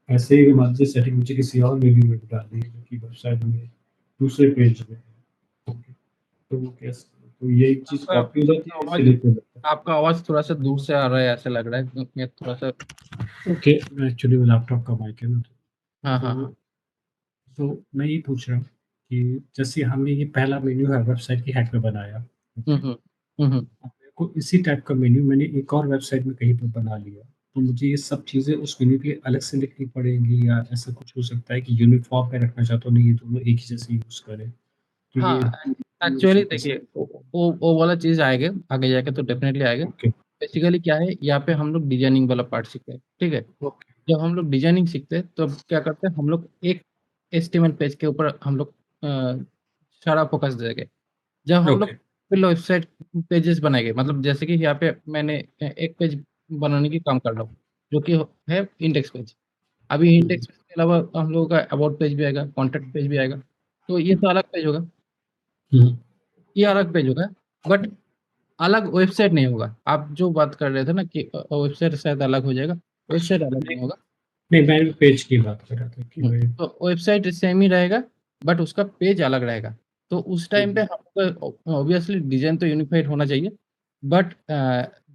ऐसे ही मान लीजिए सेटिंग मुझे किसी और मेन्यू में डालनी है जो कि वेबसाइट में दूसरे पेज में है। ओके, तो कैसे तो ये चीज़ आपका कॉपी हो जाती आपका है आवाज़ सिलेक्ट हो जाता है? आपका आवाज़ थोड़ा-सा दूर से आ रहा है, ऐसा लग रहा है, मैं थोड़ा-सा। ओके, मैं एक्चुअली वो लैपटॉप का माइक है ना हाँ, हाँ, तो हाँ। तो मैं ये पूछ रहा हूँ कि जैसे हमने ये पहला मेन्यू है वेबसाइट की हेड पे बनाया, हुँ, ओके? हुँ। हुँ, हुँ। अब मेरे को इसी टाइप का मेन्यू मैंने एक और वेबसाइट में कहीं पे बना लिया, तो मुझे ये सब चीज़ें उस मेन्यू के लिए अलग से लिखनी पड़ेंगी या ऐसा कुछ हो सकता है कि यूनिफ़ॉर्म में रखना चाहता हूँ, नहीं ये दोनों एक ही जैसे यूज़ करें, तो ये हाँ, एक्चुअली देखिए वो वाला चीज़ आएगा, आगे जाके तो डेफ़िनेटली आएगा। ओके, बेसिकली क्या है, यहाँ पे हम लोग डिज़ाइनिंग वाला पार्ट सीखते हैं, ठीक है? ओके, जब हम लोग डिज़ाइनिंग सीखते हैं, तब क्या करते हैं, हम लोग एक एचटीएमएल पेज के ऊपर हम लोग सारा फ़ोकस देंगे। जब हम लोग ओके। फिर वेबसाइट पेजेज़ बनाएँगे, मतलब जैसे कि यहाँ पे मैंने एक पेज बनाने की काम कर रहा हूँ, जो कि है इंडेक्स पेज। अभी हुँ, इंडेक्स पेज के अलावा हम लोगों का अबाउट पेज भी आएगा, कॉन्टैक्ट पेज भी आएगा, तो ये तो अलग पेज होगा, हुँ, ये अलग पेज होगा, बट अलग वेबसाइट नहीं होगा। आप जो बात कर रहे थे ना कि वेबसाइट शायद अलग हो जाएगा, वेबसाइट अलग नहीं, नहीं होगा। नहीं मैं पेज की बात कर रहा था कि हुँ, भाई तो वेबसाइट सेम ही रहेगा, बट उसका पेज अलग रहेगा। तो उस हुँ, टाइम पे हुँ, हम लोग का ऑब्वियसली डिज़ाइन तो यूनिफ़ाइड होना चाहिए, बट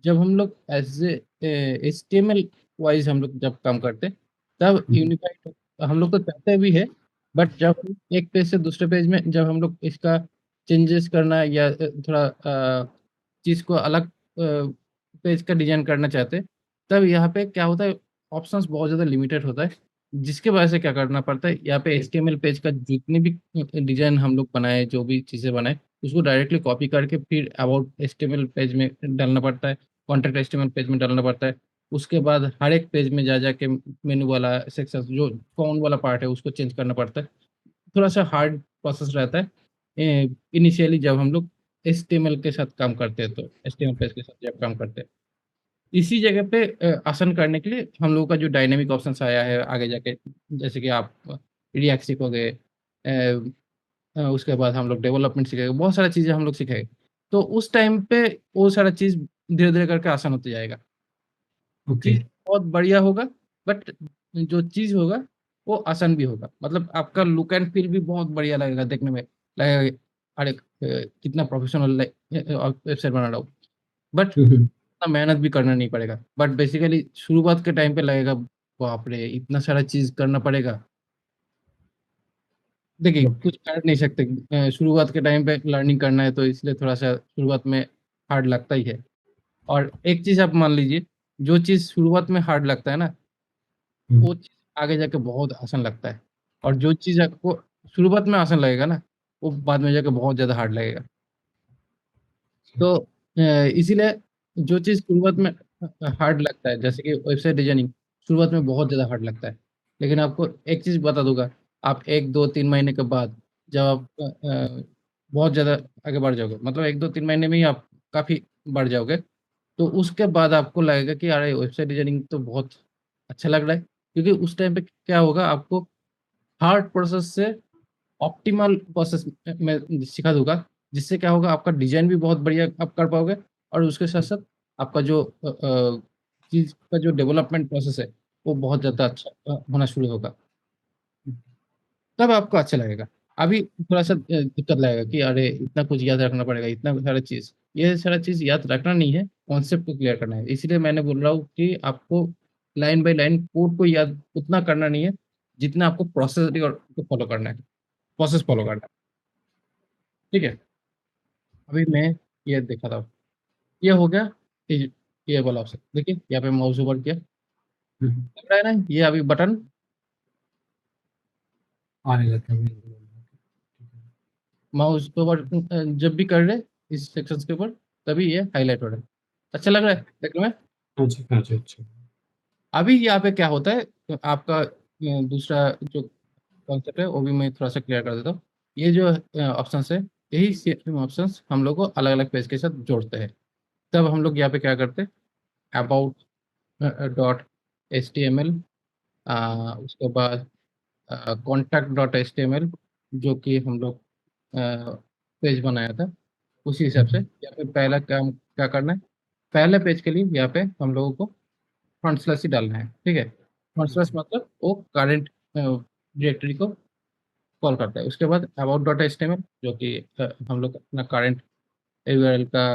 जब हम लोग एज़ एचटीएमएल वाइज़ हम लोग जब काम करते हैं, तब हुँ, यूनिफ़ाइड हम लोग तो चाहते भी है, बट जब हम एक पेज से दूसरे पेज में जब हम लोग इसका चेंजेज़ करना या थोड़ा चीज़ को अलग पेज का डिज़ाइन करना चाहते हैं, तब यहाँ पे क्या होता है, ऑप्शंस बहुत ज़्यादा लिमिटेड होता है। जिसकी वजह से क्या करना पड़ता है, यहाँ पे एचटीएमएल पेज का जितने भी डिज़ाइन हम लोग बनाए, जो भी चीज़ें बनाए, उसको डायरेक्टली कॉपी करके फिर अबाउट एचटीएमएल पेज में डालना पड़ता है, कॉन्टैक्ट एचटीएमएल पेज में डालना पड़ता है। उसके बाद हर एक पेज में जा के मेनू वाला सेक्शन जो फ़ॉन्ट वाला पार्ट है उसको चेंज करना पड़ता है। थोड़ा-सा हार्ड प्रोसेस रहता है इनिशियली जब हम लोग एचटीएमएल के साथ काम करते हैं तो, एचटीएमएल पेज के साथ जब काम करते हैं। इसी जगह पे आसान करने के लिए हम लोगों का जो डायनामिक ऑप्शंस आया है आगे जाके, जैसे कि आप रिएक्ट सीखोगे, उसके बाद हम लोग डेवलपमेंट सीखेंगे, बहुत सारी चीज़ें हम लोग सीखेंगे। तो उस टाइम पे वो सारा चीज़ धीरे-धीरे करके आसान होते जाएगा। ओके। चीज़ बहुत बढ़िया होगा, बट जो चीज़ होगा वो आसान भी होगा। मतलब आपका लुक एंड फील भी बहुत बढ़िया लगेगा देखने में, लगेगा कि अरे कितना प्रोफेशनल वेबसाइट बना रहा हूँ। बट हुँ, हुँ। इतना मेहनत भी करना नहीं पड़ेगा। बट बेसिकली शुरुआत के टाइम पे लगेगा, बाप रे! इतना सारा चीज़ करना पड़ेगा। देखिए, ओके। कुछ कर नहीं सकते, शुरुआत के टाइम पे लर्निंग करना है तो इसलिए थोड़ा-सा शुरुआत में हार्ड लगता ही है। और एक चीज़ आप मान लीजिए, जो चीज़ शुरुआत में हार्ड लगता है ना, हुँ। वो चीज़ आगे जाके बहुत आसान लगता है। और जो चीज़ आपको शुरुआत में आसान लगेगा ना, वो बाद में जाके बहुत ज़्यादा हार्ड लगेगा। तो इसीलिए जो चीज़ शुरुआत में हार्ड लगता है, जैसे कि वेबसाइट डिज़ाइनिंग शुरुआत में बहुत ज़्यादा हार्ड लगता है। लेकिन आपको एक चीज़ बता दूँगा, आप 1, 2, 3 महीने के बाद जब आप बहुत ज़्यादा आगे बढ़ जाओगे, मतलब 1, 2, 3 महीने में ही आप काफ़ी बढ़ जाओगे, तो उसके बाद आपको लगेगा कि अरे! वेबसाइट डिज़ाइनिंग तो बहुत अच्छा लग रहा है। क्योंकि उस टाइम पे क्या होगा, आपको हार्ड प्रोसेस से ऑप्टिमल प्रोसेस मैं सिखा दूँगा, जिससे क्या होगा, आपका डिज़ाइन भी बहुत बढ़िया आप कर पाओगे और उसके साथ-साथ आपका जो चीज़ का जो डेवलपमेंट प्रोसेस है, वो बहुत ज़्यादा अच्छा होना शुरू होगा। तब आपको अच्छा लगेगा। अभी थोड़ा-सा दिक्कत लगेगा कि अरे! इतना कुछ याद रखना पड़ेगा, इतना सारा चीज़। ये सारा चीज़ याद रखना नहीं है, कॉन्सेप्ट को क्लियर करना है। इसीलिए मैंने बोल रहा हूँ कि आपको लाइन बाय लाइन कोड को याद उतना करना नहीं है, जितना आपको प्रोसेस और को फॉलो करना है, प्रोसेस फॉलो ओके। करना है। ठीक है? अभी मैं ये दिखाता हूँ। ये हो गया ये वाला ऑप्शन। देखिए, यहाँ पे माउस ओवर किया, हुँ, हुँ। दिख रहा है ना? ये अभी बटन आने लगता है मेरे को। ठीक है। माउस ओवर जब भी कर रहे इस सेक्शंस के ऊपर, तभी ये हाइलाइट हो रहा है। अच्छा लग रहा है देखने में? हाँ जी, हाँ जी, अच्छा। अभी यहाँ पे क्या होता है, आपका दूसरा जो कॉन्सेप्ट है वो भी मैं थोड़ा-सा क्लियर कर देता हूँ। ये जो ऑप्शंस है, यही सेम ऑप्शंस हम लोग को अलग-अलग पेज के साथ जोड़ते हैं। तब हम लोग यहाँ पे क्या करते हैं, अबाउट डॉट एचटीएमएल, उसके बाद कॉन्टैक्ट डॉट एचटीएमएल, जो कि हम लोग पेज बनाया था, उसी हुँ, हिसाब से हुँ। यहाँ पे पहला काम क्या करना है, पहले पेज के लिए यहाँ पे हम लोगों को फ्रंट स्लैश ही डालना है, ठीक है? Front slash okay. मतलब वो करंट डायरेक्टरी को कॉल करता है। उसके बाद अबाउट डॉट एचटीएमएल, जो कि हम लोग अपना करंट यूआरएल का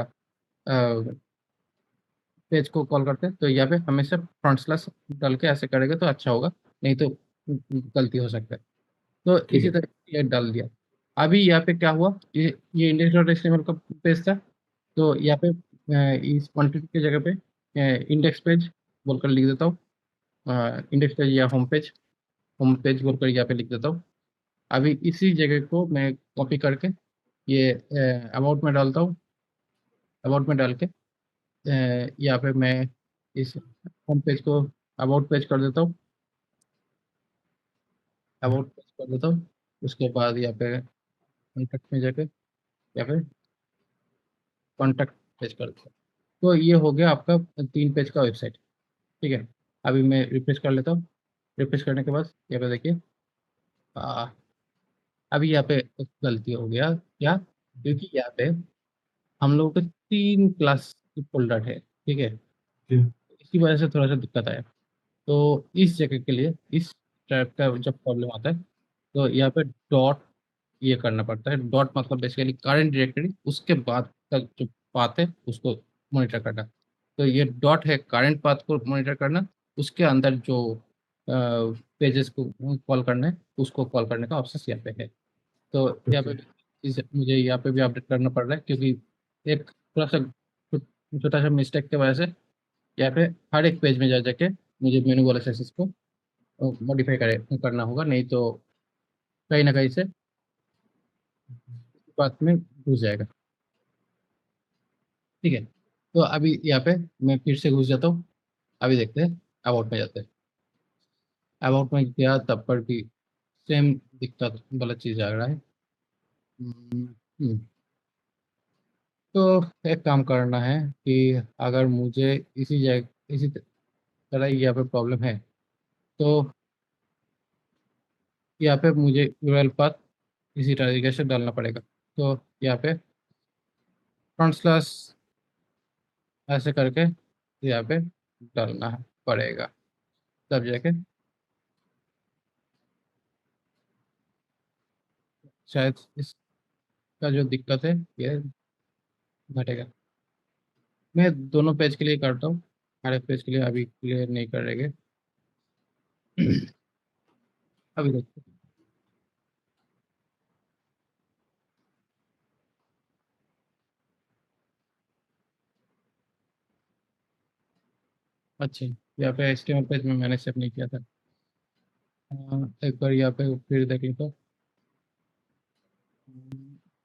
पेज को कॉल करते हैं। तो यहाँ पे हमेशा फ्रंट स्लैश डाल के ऐसे करेंगे तो अच्छा होगा, नहीं तो गलती हो सकता है। तो ठीक इसी है। तरह से ये डाल दिया। अभी यहाँ पे क्या हुआ, ये इंडेक्स डॉट एचटीएमएल का पेज था, तो यहाँ पे इस क्वांटिटी की जगह पे इंडेक्स पेज बोलकर लिख देता हूँ। इंडेक्स पेज या होम पेज बोलकर यहाँ पे लिख देता हूँ। अभी इसी जगह को मैं कॉपी करके ये अबाउट में डालता हूँ। अबाउट में डाल के यहाँ पे मैं इस होम पेज को अबाउट पेज कर देता हूँ। अबाउट पेज कर देता हूँ। उसके बाद यहाँ पे कॉन्टैक्ट में जाके यहाँ पे कॉन्टैक्ट पेज कर देता हूँ। तो ये हो गया आपका 3 पेज का वेबसाइट, ठीक है? अभी मैं रिफ्रेश कर लेता हूँ। रिफ्रेश करने के बाद यहाँ पे देखिए, अ, अभी यहाँ पे एक गलती हो गया, क्या? क्योंकि यहाँ पे हम लोगों के 3 क्लास की फ़ोल्डर है, ठीक है? जी। इसी वजह से थोड़ा-सा दिक्कत आया। तो इस जगह के लिए इस टाइप का जब प्रॉब्लम आता है, तो यहाँ पे डॉट ये करना पड़ता है। डॉट मतलब बेसिकली करंट डायरेक्टरी, उसके बाद का जो पाथ है उसको मॉनिटर करना। तो ये डॉट है करंट पाथ को मॉनिटर करना, उसके अंदर जो पेजेज़ को कॉल करना है, उसको कॉल करने का ऑप्शंस यहाँ पे है। तो यहाँ ओके। पे भी चीज़ मुझे यहाँ पे भी अपडेट करना पड़ रहा है, क्योंकि एक थोड़ा-सा छोटा-सा मिस्टेक की वजह से यहाँ पे हर एक पेज में जा जाके मुझे मेनू वाले सेक्शंस को मॉडिफ़ाई करना होगा, नहीं तो कहीं न कहीं से बात में घुस जाएगा। ठीक है, तो अभी यहाँ पे मैं फिर से घुस जाता हूँ। अभी देखते हैं, अबाउट में जाते हैं। अबाउट में गया तब पर भी सेम दिक्कत वाला चीज़ आ रहा है। हम्म, हम्म, तो एक काम करना है कि अगर मुझे इसी तरह यहाँ पे प्रॉब्लम है, तो यहाँ पे मुझे यूआरएल पाथ इसी तरीके से डालना पड़ेगा। तो यहाँ पे फ्रंट स्लैश ऐसे करके यहाँ पे डालना पड़ेगा, तब जाके शायद इसका जो दिक्कत है ये घटेगा। मैं दोनों पेज के लिए करता हूँ, हर एक पेज के लिए अभी क्लियर नहीं कर रहेंगे। अभी देखते हैं। अच्छा, यहाँ पे HTML पेज में मैंने सेव नहीं किया था। एक बार यहाँ पे फिर देख लेता हूँ।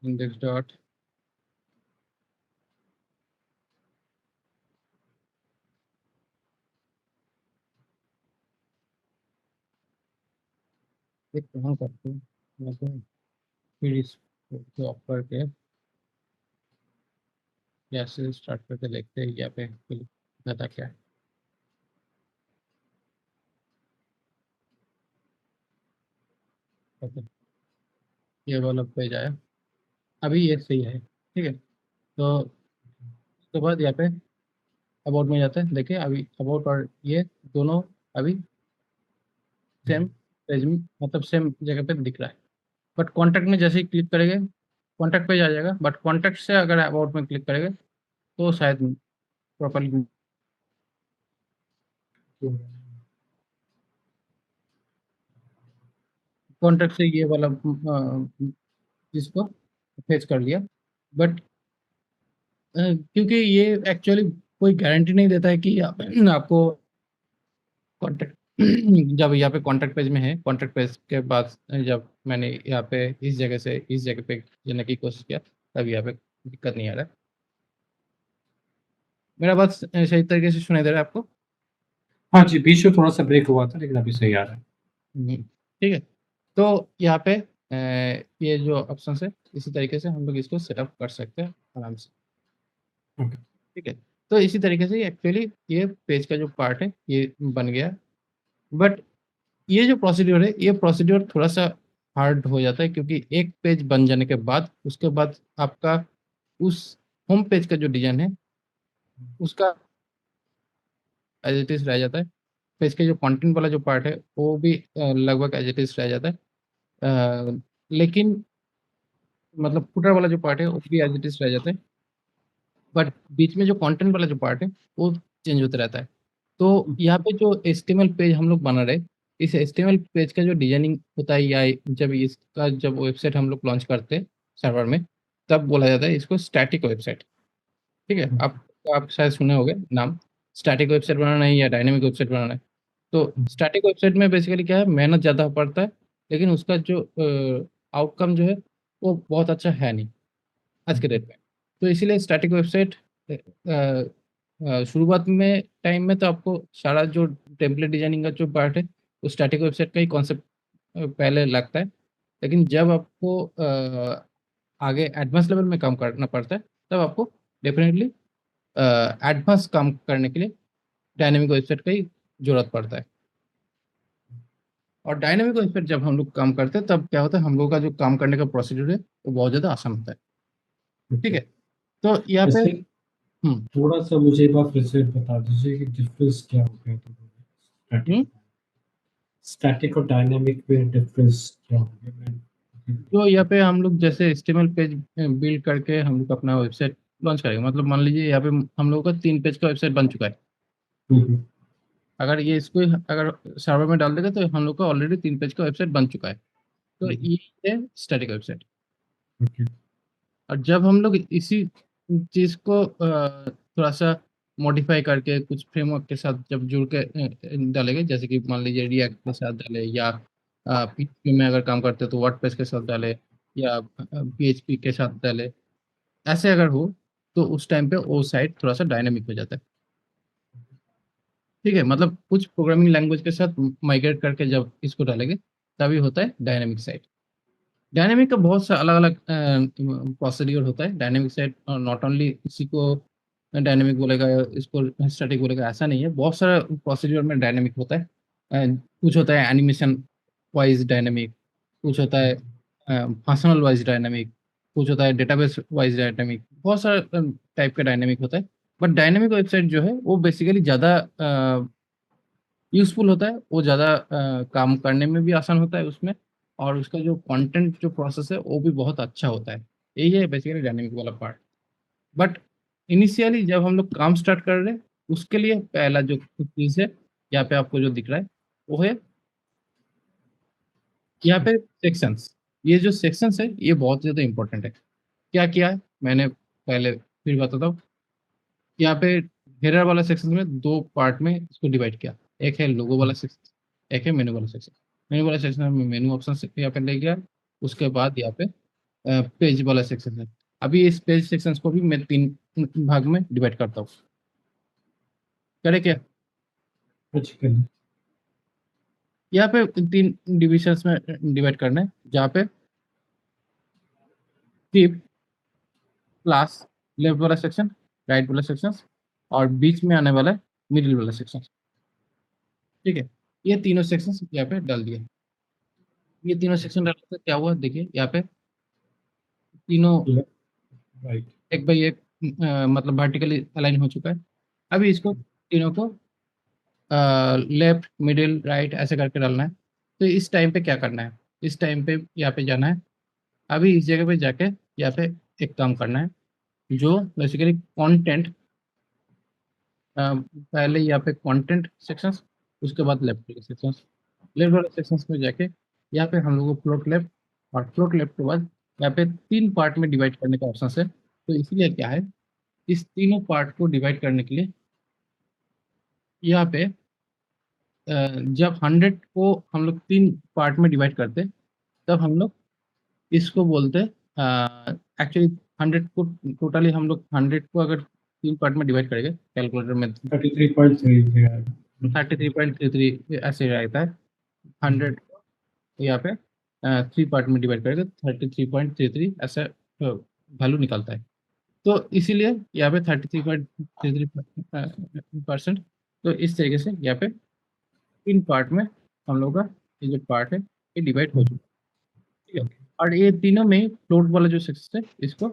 इंडेक्स डॉट एक काम करते हैं, मैं तो फिर इसको ऑफ करके यहाँ से स्टार्ट करके देखते हैं यहाँ पे दाता क्या है। ओके, ये वाला पेज आया, अभी ये सही है। ठीक है, तो उसके बाद यहाँ पे अबाउट में जाते हैं। देखिए अभी अबाउट और ये दोनों अभी सेम पेज में, मतलब सेम जगह पे दिख रहा है। बट कॉन्टैक्ट में जैसे ही क्लिक करेंगे कॉन्टैक्ट पेज आ जाएगा, बट कॉन्टैक्ट से अगर अबाउट में क्लिक करेंगे तो शायद प्रॉपरली कॉन्टैक्ट से ये वाला इसको फेच कर लिया। बट क्योंकि ये एक्चुअली कोई गारंटी नहीं देता है कि आपको कॉन्टैक्ट जब यहाँ पे कॉन्टैक्ट पेज में है, कॉन्टैक्ट पेज के बाद जब मैंने यहाँ पे इस जगह से इस जगह पे जाने की कोशिश किया, तब यहाँ पे दिक्कत नहीं आ रहा है। मेरा बात सही तरीके से सुनाई दे रहा है आपको? हाँ जी, बीच में थोड़ा सा ब्रेक हुआ था लेकिन अभी सही आ रहा है। ठीक है, तो यहाँ पे ये जो ऑप्शन है इसी तरीके से हम लोग इसको सेटअप कर सकते हैं आराम से। ओके। ठीक है, तो इसी तरीके से एक्चुअली ये पेज का जो पार्ट है ये बन गया। बट ये जो प्रोसीड्योर है ये प्रोसीड्योर थोड़ा सा हार्ड हो जाता है, क्योंकि एक पेज बन जाने के बाद उसके बाद आपका उस होम पेज का जो डिजाइन है उसका एज इट इज रह जाता है। पेज के जो कंटेंट वाला जो पार्ट है वो भी लगभग एज इट इज रह जाता है। लेकिन मतलब फुटर वाला जो पार्ट है वो भी एज इट इज रह जाता है, बट बीच में जो कंटेंट वाला जो पार्ट है वो चेंज होता रहता है। तो यहाँ पे जो HTML पेज हम लोग बना रहे, इस HTML पेज का जो डिजाइनिंग होता है या जब वेबसाइट हम लोग लॉन्च करते हैं सर्वर में, तब बोला जाता है इसको स्टैटिक वेबसाइट। ठीक है, आप शायद सुने होंगे नाम, स्टैटिक वेबसाइट बनाना है या डायनेमिक वेबसाइट बनाना है। तो स्टैटिक वेबसाइट में बेसिकली क्या है, मेहनत ज़्यादा पड़ता है, लेकिन उसका जो आउटकम जो है वो बहुत अच्छा है नहीं आज के डेट में। तो इसीलिए स्टैटिक वेबसाइट शुरुआत में टाइम में तो आपको सारा जो टेम्पलेट डिजाइनिंग का जो पार्ट है वो स्टैटिक वेबसाइट का ही कॉन्सेप्ट पहले लगता है। लेकिन जब आपको आगे एडवांस लेवल में काम करना पड़ता है, तब आपको डेफिनेटली एडवांस काम करने के लिए डायनेमिक वेबसाइट का ही जरूरत पड़ता है। और डायनेमिक वेबसाइट जब हम लोग काम करते हैं तब क्या होता है, हम लोग का जो काम करने का प्रोसीजर है वो बहुत ज़्यादा आसान होता है। ठीक है, तो यहाँ पे वैसे थोड़ा सा मुझे एक बार फिर से बता दीजिए कि डिफरेंस क्या हो गया हम्म, स्टैटिक और डायनामिक में डिफरेंस क्या हो गया? तो यहाँ पे हम लोग जैसे HTML पेज बिल्ड करके हम लोग अपना वेबसाइट लॉन्च करेंगे, मतलब मान लीजिए यहाँ पे हम लोगों का 3 पेज का वेबसाइट बन चुका है। हम्म, अगर ये इसको अगर सर्वर में डाल देगा तो हम लोग का ऑलरेडी 3 पेज का वेबसाइट बन चुका है। तो ये है स्टैटिक वेबसाइट। ओके। और जब हम लोग इसी चीज़ को थोड़ा सा मॉडिफाई करके कुछ फ्रेमवर्क के साथ जब जुड़ के डालेंगे, जैसे कि मान लीजिए रिएक्ट के साथ डाले, या PHP में अगर काम करते हैं तो वर्डप्रेस के साथ डाले, या PHP के साथ डाले, ऐसे अगर हो तो उस टाइम पे वो साइट थोड़ा सा डायनेमिक हो जाता है। ठीक है, मतलब कुछ प्रोग्रामिंग लैंग्वेज के साथ माइग्रेट करके जब इसको डालेंगे तभी होता है डायनेमिक साइट। डायनेमिक का बहुत सा अलग अलग प्रोसीड्यूर होता है। डायनेमिक साइट नॉट ओनली इसी को डायनेमिक बोलेगा, इसको स्टैटिक बोलेगा, ऐसा नहीं है। बहुत सारा प्रोसीड्यूर में डायनेमिक होता है। कुछ होता है एनिमेशन वाइज डायनेमिक, कुछ होता है फंक्शनल वाइज डायनेमिक, कुछ होता है डेटाबेस वाइज डायनेमिक। बहुत सारा टाइप का डायनेमिक होता है। बट डायनेमिक वेबसाइट जो है वो बेसिकली ज़्यादा यूज़फुल होता है, वो ज़्यादा काम करने में भी आसान होता है उसमें, और उसका जो कंटेंट जो प्रोसेस है वो भी बहुत अच्छा होता है। यही है बेसिकली डायनेमिक वाला पार्ट। बट इनिशियली जब हम लोग काम स्टार्ट कर रहे हैं, उसके लिए पहला जो चीज़ है, यहाँ पे आपको जो दिख रहा है, वो है यहाँ पे सेक्शंस। ये जो सेक्शंस है, ये बहुत ज़्यादा इम्पोर्टेंट है। क्या किया है मैंने, पहले फिर बताता हूँ। यहाँ पे हेडर वाला सेक्शन में 2 पार्ट में इसको डिवाइड किया। एक है लोगो वाला सेक्शन, एक है मेनू वाला सेक्शन। मेनू वाला सेक्शन में मेनू ऑप्शन से यहाँ पे ले गया। उसके बाद यहाँ पे पेज वाला सेक्शन है। अभी इस पेज सेक्शंस को भी मैं 3 भाग में डिवाइड करता हूँ। करे क्या? अच्छा करिए। यहाँ पे 3 डिविजन्स में डिवाइड करना है, जहाँ पे टिप, क्लास, लेफ्ट वाला सेक्शन, राइट वाला सेक्शन, और बीच में आने वाला है मिडिल वाला सेक्शन। ठीक है, ये तीनों सेक्शन यहाँ पे डाल दिए। ये तीनों सेक्शन डालने से क्या हुआ, देखिए यहाँ पे तीनों राइट। एक बाई एक मतलब वर्टिकली अलाइन हो चुका है। अभी इसको तीनों को लेफ्ट मिडिल राइट ऐसे करके डालना है। तो इस टाइम पे क्या करना है, इस टाइम पे यहाँ पे जाना है। अभी इस जगह पे जाके यहाँ पे एक काम करना है, जो बेसिकली कंटेंट, पहले यहाँ पे कंटेंट सेक्शंस, उसके बाद लेफ्ट वाले सेक्शंस। लेफ्ट वाले सेक्शंस में जाके यहाँ पे हम लोग को फ्लोट लेफ्ट, और फ्लोट लेफ्ट के बाद यहाँ पे 3 पार्ट में डिवाइड करने का ऑप्शन है। तो इसलिए क्या है, इस तीनों पार्ट को डिवाइड करने के लिए यहाँ पे जब 100 को हम लोग 3 पार्ट में डिवाइड करते हैं, तब हम लोग इसको बोलते हैं एक्चुअली 100 को टोटली हम लोग 100 को अगर 3 पार्ट में डिवाइड करेंगे कैलकुलेटर में 33.33 आएगा। 33.33 ऐसे रहता है। 100 को यहाँ पे 3 पार्ट में डिवाइड करेंगे 33.33 ऐसा वैल्यू निकलता है। तो इसीलिए यहाँ पे 33.33% तो इस तरीके से यहाँ पे 3 पार्ट में हम लोग का ये जो पार्ट है ये डिवाइड हो चुका है। ठीक है, और ये तीनों में फ्लोट वाला जो सेक्शन है इसको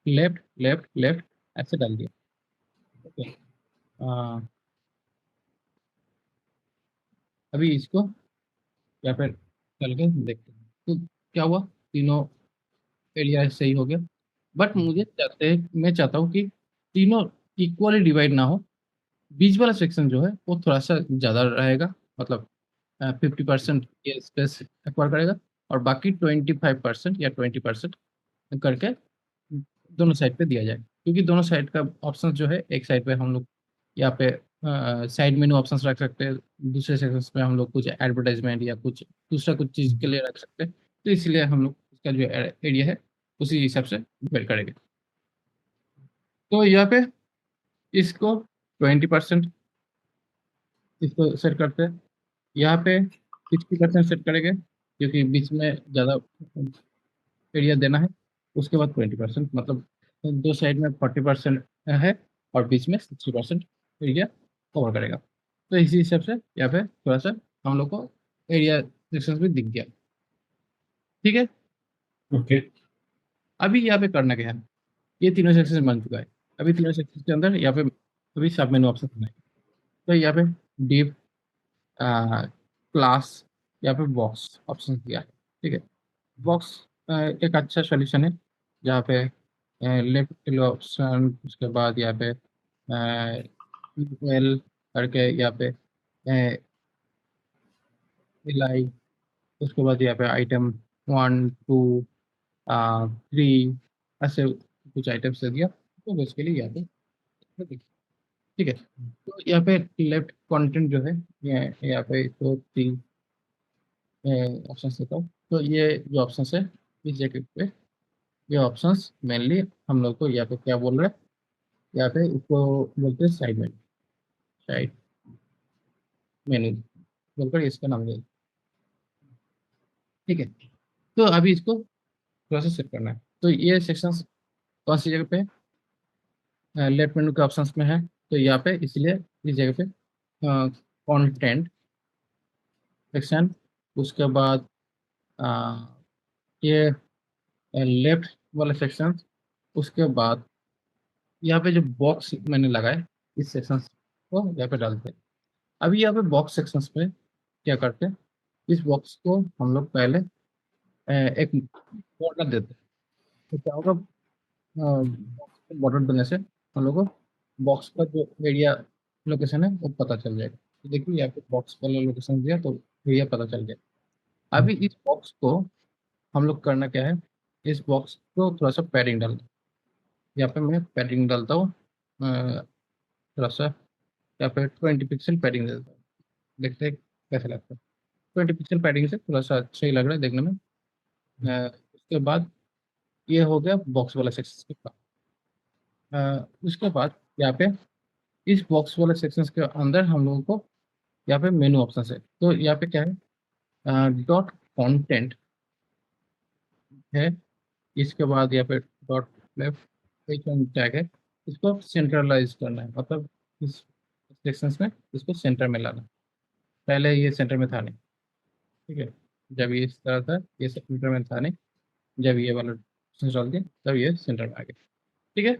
लेफ्ट लेफ्ट लेफ्ट ऐसे डाल दिया। ओके, अभी इसको या फिर चल के देखते हैं तो क्या हुआ, तीनों एरिया सही हो गया। बट मैं चाहता हूँ कि तीनों इक्वली डिवाइड ना हो। बीच वाला सेक्शन जो है वो थोड़ा सा ज़्यादा रहेगा, मतलब 50% ये स्पेस एक्वायर करेगा, और बाकी 25% या 20% करके दोनों साइड पे दिया जाए। क्योंकि दोनों साइड का ऑप्शन जो है, एक साइड पे हम लोग यहाँ पे साइड मेनू ऑप्शंस रख सकते हैं, दूसरे सेक्शन पे हम लोग कुछ एडवर्टाइजमेंट या कुछ दूसरा कुछ चीज़ के लिए रख सकते हैं। तो इसलिए हम लोग इसका जो एरिया है उसी हिसाब से डिवाइड करेंगे। तो यहाँ पे इसको 20% इसको सेट करते हैं। यहाँ पे 60% सेट करेंगे, क्योंकि बीच में ज़्यादा एरिया देना है। उसके बाद 20%, मतलब दो साइड में 40% है, और बीच में 60% एरिया कवर करेगा। तो इसी हिसाब से यहाँ पे थोड़ा सा हम लोग को एरिया सेक्शन भी दिख गया। ठीक है, ओके। अभी यहाँ पे करना क्या है, ये तीनों सेक्शन बन चुका है। अभी तीनों सेक्शन के अंदर यहाँ पे अभी सब मेनू ऑप्शन है। तो यहाँ पे डिव, क्लास, यहाँ पे बॉक्स ऑप्शन दिया है। ठीक है, बॉक्स एक अच्छा सॉल्यूशन है, जहाँ पे लेफ्ट ऑप्शन, उसके बाद यहाँ पे एल करके यहाँ पे एल, उसके बाद यहाँ पे आइटम 1 2 3 ऐसे कुछ आइटम्स दे दिया। तो बेसिकली यहाँ पे देखिए, ठीक है। तो यहाँ पे लेफ्ट कंटेंट जो है, यहाँ पे तो 3 ऑप्शन देता हूँ। तो ये जो ऑप्शन है इस जगह पे ये ऑप्शंस मेनली हम लोग को यहाँ पे क्या बोल रहे हैं, यहाँ पे इसको बोलते हैं साइड मेन्यू, साइड मेन्यू बोलकर इसका नाम दे। ठीक है, तो अभी इसको थोड़ा सा सेट करना है। तो ये सेक्शंस कौन सी जगह पे, लेफ्ट मेन्यू के ऑप्शंस में है, तो यहाँ पे इसलिए इस जगह पे कंटेंट सेक्शन, उसके बाद अ, ये लेफ्ट वाला सेक्शन, उसके बाद यहाँ पे जो बॉक्स मैंने लगाए इस सेक्शन को यहाँ पे डालते हैं। अभी यहाँ पे बॉक्स सेक्शंस में क्या करते हैं, इस बॉक्स को हम लोग पहले एक बॉर्डर देते हैं। तो क्या होगा, बॉक्स को बॉर्डर देने से हम लोग को बॉक्स का जो एरिया लोकेशन है वो पता चल जाएगा। तो देखिए यहाँ पे बॉक्स वाला लोकेशन दिया तो एरिया पता चल गया। अभी इस बॉक्स को हम लोग करना क्या है, इस बॉक्स को थोड़ा सा पैडिंग डालना। यहाँ पे मैं पैडिंग डालता हूँ, थोड़ा सा यहाँ पे 20 पिक्सल पैडिंग दे देता हूँ, देखते हैं कैसे लगता है। 20 पिक्सल पैडिंग से थोड़ा सा अच्छा ही लग रहा है देखने में। उसके बाद ये हो गया बॉक्स वाला सेक्शन के बाद। उसके बाद यहाँ पे इस बॉक्स वाले सेक्शन के अंदर हम लोगों को यहाँ पे मेनू ऑप्शन है। तो यहाँ पे क्या है, डॉट कंटेंट है, इसके बाद यहाँ पे डॉट लेफ्ट टैग है, इसको सेंट्रलाइज करना है, मतलब इस सेक्शंस में इसको सेंटर में लाना। पहले ये सेंटर में था नहीं, ठीक है, जब ये इस तरह था ये सेंटर में था नहीं, जब ये वाला ऑप्शन डाल दिया तब ये सेंटर में आ गया। ठीक है,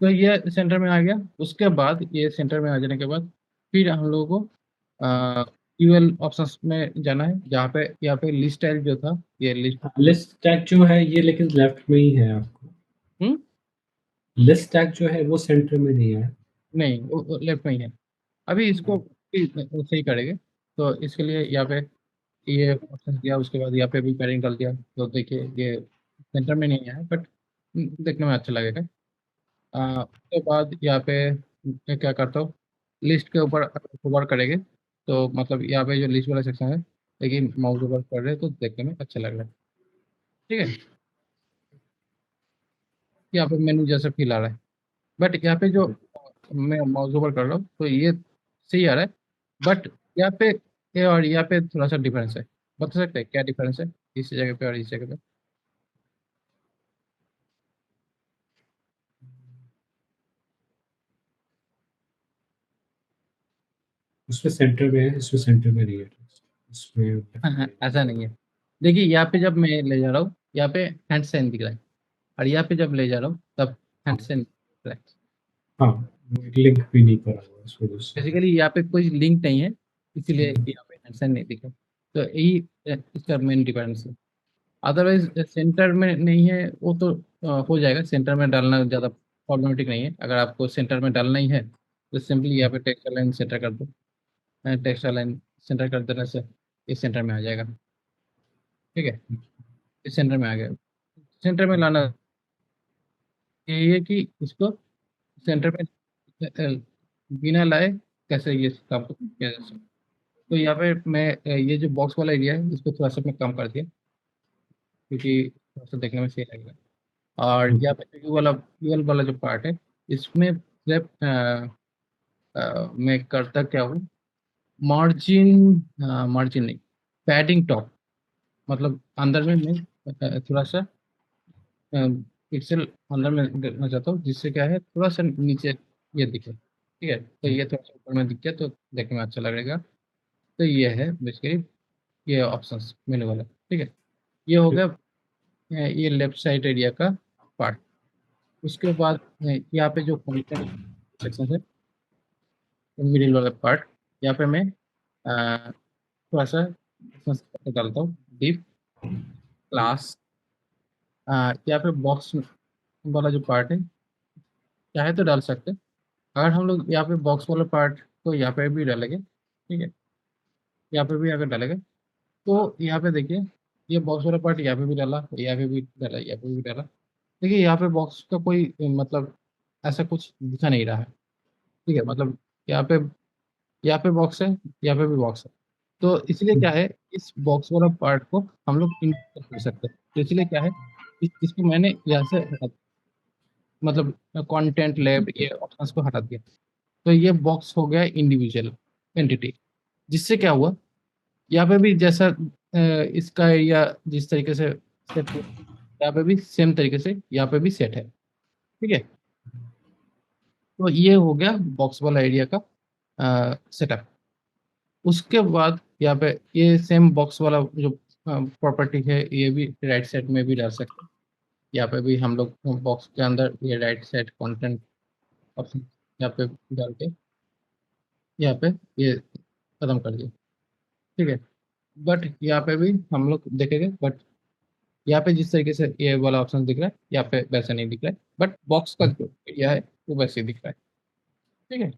तो ये सेंटर में आ गया। उसके बाद ये सेंटर में आ जाने के बाद फिर हम लोगों को यूएल ऑप्शंस में जाना है, जहाँ पे यहाँ पे लिस्ट टाइप जो था ये लिस्ट। लिस्ट टैग जो है ये लेकिन लेफ्ट में ही है आपको। हम्म, लिस्ट टैग जो है वो सेंटर में नहीं है। नहीं वो लेफ्ट में ही है। अभी इसको फिर सही करेंगे, तो इसके लिए यहाँ पे ये ऑप्शन दिया, उसके बाद यहाँ पे भी पैडिंग डाल दिया, तो देखिए ये सेंटर में नहीं है बट देखने में अच्छा लगेगा। उसके बाद यहाँ पे मैं क्या करता हूँ, लिस्ट के ऊपर होवर करेंगे तो मतलब यहाँ पे जो लिस्ट वाला सेक्शन है, लेकिन माउस ओवर कर रहे हैं तो देखने में अच्छा लग रहा है। ठीक है, यहाँ पे मेनू जैसा फील आ रहा है, बट यहाँ पे जो मैं माउस ओवर कर रहा हूँ तो ये सही आ रहा है, बट यहाँ पे ये और यहाँ पे थोड़ा सा डिफरेंस है। बता सकते हैं क्या डिफरेंस है इस जगह पे और इस जगह पे? उसमें सेंटर में है, इसमें सेंटर में नहीं है। इसमें हाँ, हाँ, ऐसा नहीं है। देखिए यहाँ पे जब मैं ले जा रहा हूँ यहाँ पे हैंड साइन दिख रहा है, और यहाँ पे जब ले जा रहा हूँ तब हैंड साइन दिख रहा है। हाँ, लिंक भी नहीं करा हुआ इस वजह से। बेसिकली यहाँ पे कोई लिंक नहीं है, इसीलिए यहाँ पे हैंड साइन नहीं दिखा। तो यही इसका मेन डिफरेंस है। अदरवाइज सेंटर में नहीं है वो तो हो जाएगा, सेंटर में डालना ज़्यादा प्रॉब्लमेटिक नहीं है। अगर आपको सेंटर में डालना ही है तो सिंपली यहाँ पे टेक्स्ट लाइन सेंटर कर दो, टेक्स्ट लाइन सेंटर कर देने से इस सेंटर में आ जाएगा। ठीक है, इस सेंटर में आ गया। सेंटर में लाना यही है कि इसको सेंटर में बिना लाए कैसे ये काम को किया जा सकता। तो यहाँ पे मैं ये जो बॉक्स वाला एरिया है इसको थोड़ा सा मैं कम कर दिया, क्योंकि थोड़ा सा देखने में सही लगेगा। और यहाँ पे यूएल वाला जो पार्ट है इसमें सिर्फ मैं करता क्या हूँ, मार्जिन, मार्जिन नहीं, पैडिंग टॉप, मतलब अंदर में मैं थोड़ा सा पिक्सल अंदर में देखना चाहता हूँ, जिससे क्या है थोड़ा सा नीचे ये दिखे। ठीक है, तो ये थोड़ा सा ऊपर में दिख गया तो देखने में अच्छा लगेगा। तो ये है बेसिकली ये ऑप्शंस मेनू वाला। ठीक है, ये हो गया ये लेफ्ट साइड एरिया का पार्ट। उसके बाद यहाँ पे जो कंटेंट सेक्शन है मिडिल वाला पार्ट, यहाँ पे मैं थोड़ा सा डालता हूँ डिप क्लास। यहाँ पे बॉक्स वाला जो पार्ट है चाहे तो डाल सकते हैं। अगर हम लोग यहाँ पे बॉक्स वाला पार्ट को यहाँ पे भी डालेंगे, ठीक है, यहाँ पे भी अगर डालेंगे तो यहाँ पे देखिए ये बॉक्स वाला पार्ट यहाँ पे भी डाला, यहाँ पे भी डाला, यहाँ पे भी डाला। देखिए यहाँ पे बॉक्स का कोई मतलब ऐसा कुछ दिखा नहीं रहा है। ठीक है, मतलब यहाँ पे यहाँ पे बॉक्स है, यहाँ पे भी बॉक्स है। तो इसलिए क्या है, इस बॉक्स वाला पार्ट को हम लोग इंटर कर सकते हैं। तो इसलिए क्या है, इसको मैंने यहाँ से मतलब कंटेंट लैब ये ऑप्शंस को हटा दिया। तो ये बॉक्स हो गया इंडिविजुअल एंटिटी। जिससे क्या हुआ, यहाँ पे भी जैसा इसका एरिया जिस तरीके से सेट हुआ, यहाँ पे भी सेम तरीके से यहाँ पे भी सेट है। ठीक है, तो ये हो गया बॉक्स वाला एरिया का सेटअप। उसके बाद यहाँ पे ये सेम बॉक्स वाला जो प्रॉपर्टी है ये भी राइट साइड में भी डाल सकते हैं। यहाँ पे भी हम लोग बॉक्स के अंदर ये राइट साइड कंटेंट ऑप्शन यहाँ पे डाल के यहाँ पे ये खत्म कर दिया। ठीक है, बट यहाँ पे भी हम लोग देखेंगे, बट यहाँ पे जिस तरीके से ये वाला ऑप्शन दिख रहा है यहाँ पे वैसा नहीं दिख रहा है, बट बॉक्स का जो एरिया है वो वैसे दिख रहा है। ठीक है,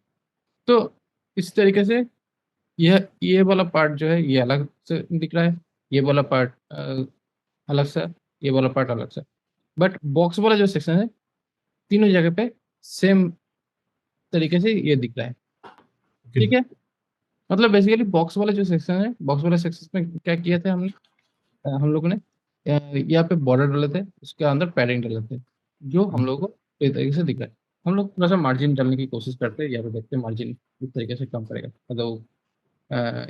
तो इस तरीके से ये वाला पार्ट जो है ये अलग से दिख रहा है, ये वाला पार्ट अलग सा, ये वाला पार्ट अलग सा, बट बॉक्स वाला जो सेक्शन है तीनों जगह पे सेम तरीके से ये दिख रहा है। ठीक है, मतलब बेसिकली बॉक्स वाला जो सेक्शन है, बॉक्स वाले सेक्शन में क्या किया था हमने, हम लोगों ने यहाँ पे बॉर्डर डाले थे, उसके अंदर पैडिंग डाले थे, जो हम लोगों को इस तरीके से दिख रहा है। हम लोग थोड़ा सा मार्जिन डालने की कोशिश करते हैं, यहाँ पे देखते हैं मार्जिन इस तरीके से कम करेगा, मतलब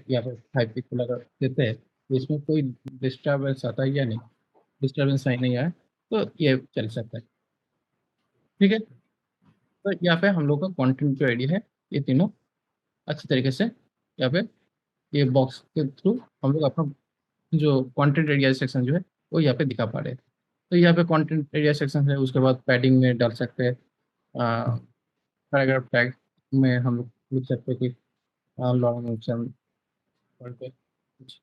यहाँ पे 5 पिक्सल अगर देते हैं तो इसमें कोई डिस्टर्बेंस आता है या नहीं, डिस्टर्बेंस सही नहीं आया तो ये चल सकता है। ठीक है, तो यहाँ पे हम लोग का कंटेंट जो आइडिया है ये तीनों अच्छी तरीके से यहाँ पे ये बॉक्स के थ्रू हम लोग अपना जो कंटेंट एरिया सेक्शन जो है वो यहाँ पे दिखा पा रहे हैं। तो यहाँ पे कंटेंट एरिया सेक्शन है, उसके बाद पैडिंग में डाल सकते हैं, पैराग्राफ टैग में हम लोग लिख सकते हैं कि लॉन्ग ऑप्शन पढ़ के कुछ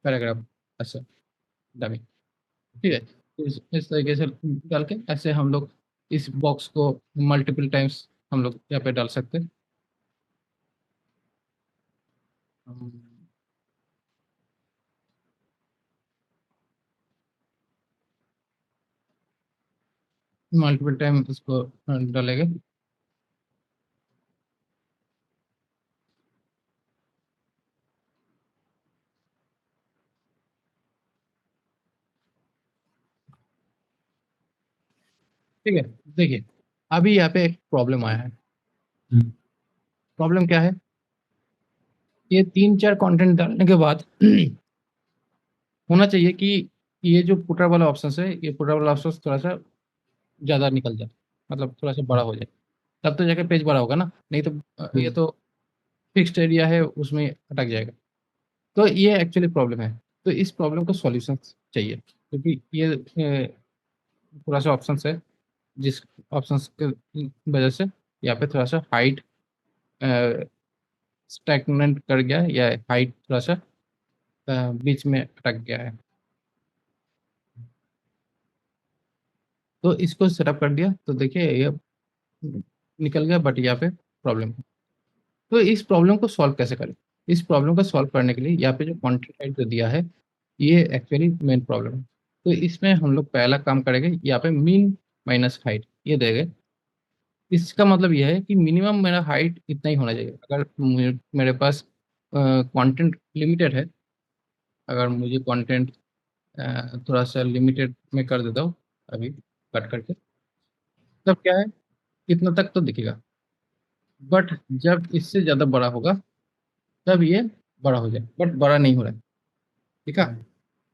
पैराग्राफ ऐसा डमी। ठीक है, तो इस तरीके से डाल के ऐसे हम लोग इस बॉक्स को मल्टीपल टाइम्स हम लोग यहाँ पे डाल सकते हैं। मल्टीपल टाइम इसको डालेंगे। ठीक है, देखिए अभी यहाँ पे एक प्रॉब्लम आया है। प्रॉब्लम क्या है, ये 3-4 कंटेंट डालने के बाद होना चाहिए कि ये जो पुटर वाला ऑप्शन है, ये पुटर वाला ऑप्शन थोड़ा सा ज़्यादा निकल जाए, मतलब थोड़ा सा बड़ा हो जाए, तब तो जाके पेज बड़ा होगा ना, नहीं तो ये तो फिक्स्ड एरिया है उसमें अटक जाएगा। तो ये एक्चुअली प्रॉब्लम है, तो इस प्रॉब्लम को सॉल्यूशन चाहिए, क्योंकि ये थोड़ा सा ऑप्शन है जिस ऑप्शन के वजह से यहाँ पे थोड़ा सा हाइट स्टैगनेंट कर गया है, या हाइट थोड़ा सा बीच में अटक गया है। तो इसको सेटअप कर दिया तो देखिए ये निकल गया, बट यहाँ पे प्रॉब्लम है। तो इस प्रॉब्लम को सॉल्व कैसे करें, इस प्रॉब्लम को सॉल्व करने के लिए यहाँ पे जो कंटेंट टाइप जो दिया है ये एक्चुअली मेन प्रॉब्लम है। तो इसमें हम लोग पहला काम करेंगे, यहाँ पे मीन माइनस हाइट ये देंगे। इसका मतलब यह है कि मिनिमम मेरा हाइट इतना ही होना चाहिए। अगर मेरे पास कंटेंट लिमिटेड है, अगर मुझे कंटेंट थोड़ा सा लिमिटेड में कर देता हूँ अभी कट करके, तब क्या है इतना तक तो दिखेगा, बट जब इससे ज़्यादा बड़ा होगा तब ये बड़ा हो जाए, बट बड़ा नहीं हो रहा है। ठीक है,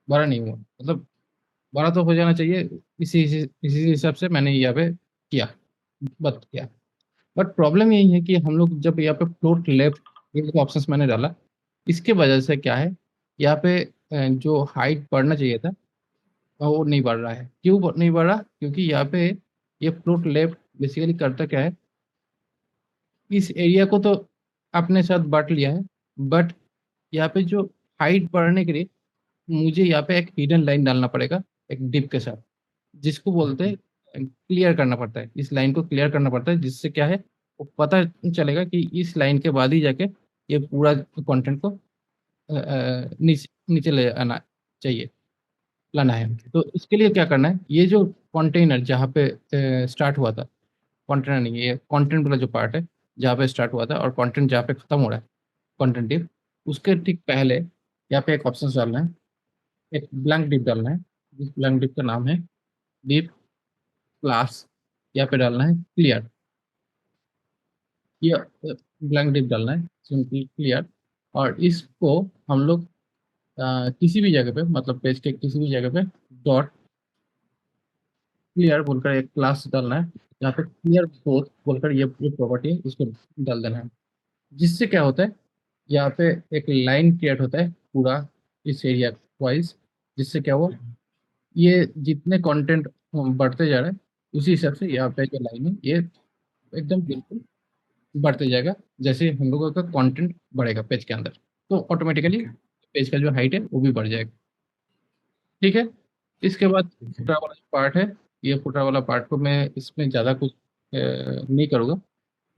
बड़ा नहीं हुआ, मतलब बड़ा तो हो जाना चाहिए। इसी हिसाब से मैंने यहाँ पे किया, बट किया। बट प्रॉब्लम यही है कि हम लोग जब यहाँ पे फ्लोट लेफ्ट ये जो ऑप्शंस मैंने डाला, इसके वजह से क्या है यहाँ पे जो हाइट बढ़ना चाहिए था वो नहीं बढ़ रहा है। क्यों नहीं बढ़ रहा, क्योंकि यहाँ पे ये फ्लोट लेफ्ट बेसिकली करता क्या है, इस एरिया को तो अपने साथ बांट लिया है, बट यहाँ पे जो हाइट बढ़ने के लिए मुझे यहाँ पे एक हिडन लाइन डालना पड़ेगा एक डिप के साथ, जिसको बोलते हैं क्लियर करना पड़ता है। इस लाइन को क्लियर करना पड़ता है, जिससे क्या है वो पता चलेगा कि इस लाइन के बाद ही जाके ये पूरा कंटेंट को नीचे नीचे ले आना चाहिए, लाना है। तो इसके लिए क्या करना है, ये जो कंटेनर जहाँ पे स्टार्ट हुआ था, कंटेनर नहीं, ये कंटेंट वाला जो पार्ट है जहाँ पे स्टार्ट हुआ था और कंटेंट जहाँ पे खत्म हो रहा है, कंटेंट डिप, उसके ठीक पहले यहाँ पे एक ऑप्शन डालना है, एक ब्लैंक डिप डालना है। इस ब्लैंक डिप का नाम है div क्लास, यहाँ पे डालना है क्लियर, ये ब्लैंक div डालना है सिंपली क्लियर। और इसको हम लोग किसी भी जगह पे, मतलब पेज के किसी भी जगह पे डॉट क्लियर बोलकर एक क्लास डालना है, यहाँ पे क्लियर बोथ बोलकर ये प्रॉपर्टी है, इसको डाल देना है। जिससे क्या होता है, यहाँ पे एक लाइन क्रिएट होता है पूरा इस एरिया वाइज, जिससे क्या हुआ, ये जितने कंटेंट बढ़ते जा रहे हैं उसी हिसाब से यहाँ पे जो लाइन है ये एकदम बिल्कुल बढ़ते जाएगा। जैसे हम लोगों का कंटेंट बढ़ेगा पेज के अंदर, तो ऑटोमेटिकली पेज का जो हाइट है वो भी बढ़ जाएगा। ठीक है, इसके बाद फुटर वाला जो पार्ट है, ये फुटर वाला पार्ट को मैं इसमें ज़्यादा कुछ नहीं करूँगा।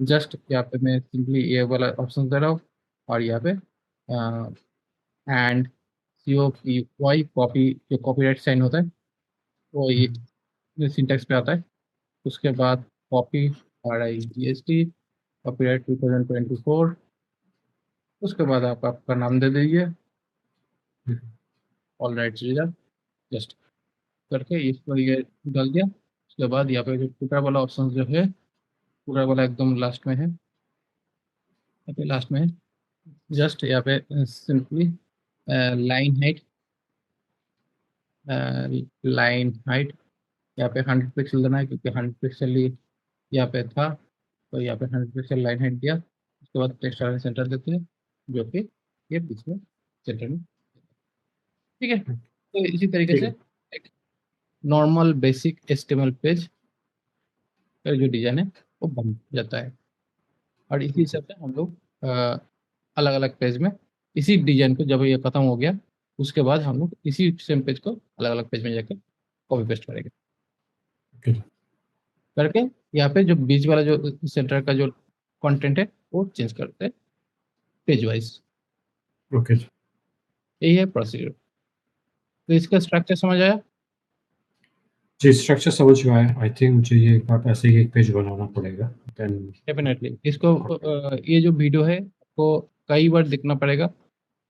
जस्ट यहाँ पे मैं सिंपली ये वाला ऑप्शन दे रहा हूँ, और यहाँ पे एंड COPY कॉपी, जो कॉपीराइट साइन होता है वो ये सिंटैक्स पे आता है। उसके बाद कॉपी RIGST कॉपीराइट 2024, उसके बाद आप आपका नाम दे दीजिए, ऑल राइट्स रिजर्व, जस्ट करके इसको ये डाल दिया। उसके बाद यहाँ पे जो फुटर वाला ऑप्शन जो है, फुटर वाला एकदम लास्ट में है, यहाँ पे लास्ट में है। जस्ट यहाँ पे सिंपली लाइन हाइट यहाँ पे 100 पिक्सल देना है, क्योंकि 100 पिक्सल ही यहाँ पे था, तो यहाँ पे 100 पिक्सल लाइन हाइट दिया। उसके बाद टेक्स्ट सेंटर देते हैं, जो कि ये बीच में सेंटर में। ठीक है, तो इसी तरीके ठीक से है। एक नॉर्मल बेसिक HTML पेज का जो डिजाइन है वो बन जाता है। और इसी हिसाब से हम लोग अलग अलग पेज में इसी डिजाइन को, जब ये खत्म हो गया उसके बाद हम लोग इसी सेम पेज को अलग अलग पेज में जाकर कॉपी पेस्ट करेंगे। ओके करके यहाँ पे जो बीच वाला जो सेंटर का जो कंटेंट है वो चेंज करते हैं पेज वाइज। ओके यही है प्रोसीजर। तो इसका स्ट्रक्चर समझ आया? जी, स्ट्रक्चर समझ में आया। आई थिंक मुझे ये आप ऐसे ही एक पेज बनाना पड़ेगा। देन डेफिनेटली इसको ये जो वीडियो है आपको कई बार देखना पड़ेगा,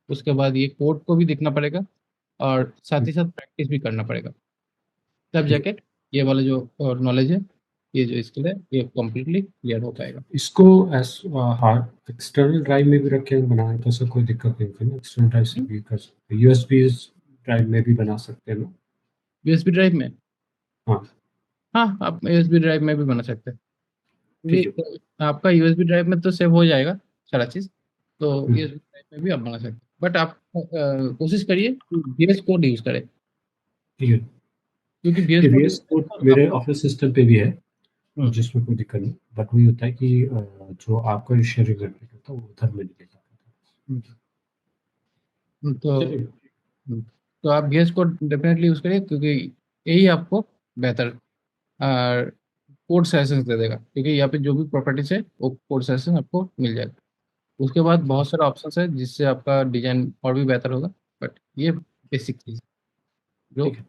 उसके बाद ये कोड को भी देखना पड़ेगा, और साथ ही साथ प्रैक्टिस भी करना पड़ेगा, तब जाके ये वाला जो नॉलेज है, ये जो स्किल है, ये कम्प्लीटली क्लियर हो पाएगा। इसको हार्ड एक्सटर्नल ड्राइव में भी रख के बनाएं तो ऐसा कोई दिक्कत नहीं होगी ना? एक्सटर्नल ड्राइव से भी कर सकते हैं, यूएसबी ड्राइव में भी बना सकते हैं ना? USB ड्राइव में, हाँ हाँ आप USB ड्राइव में भी बना सकते हैं। ठीक है। ये आपका USB ड्राइव में तो सेव हो जाएगा सारा चीज़, तो हम्म, USB ड्राइव में भी आप बना सकते हैं, बट आप कोशिश करिए कि VS कोड यूज़ करें, ठीक है। क्योंकि VS ये कोड VS यूज़ करें कोड तो मेरे आपको ऑफिस सिस्टम पे भी है, हम्म, जिसमें कोई दिक्कत नहीं, बट वही होता है कि जो आपका शेयरिंग करने का था वो उधर में निकल जाता हम्म, था। तो चलिए तो आप VS कोड डेफिनेटली यूज़ करिए, क्योंकि यही आपको बेहतर कोड सेशंस दे देगा, क्योंकि यहाँ पे जो भी प्रॉपर्टीज है वो कोड सेशन आपको मिल जाएगा। उसके बाद बहुत सारे ऑप्शंस है जिससे आपका डिजाइन और भी बेहतर होगा, बट ये बेसिक चीज़ जो ठीक है।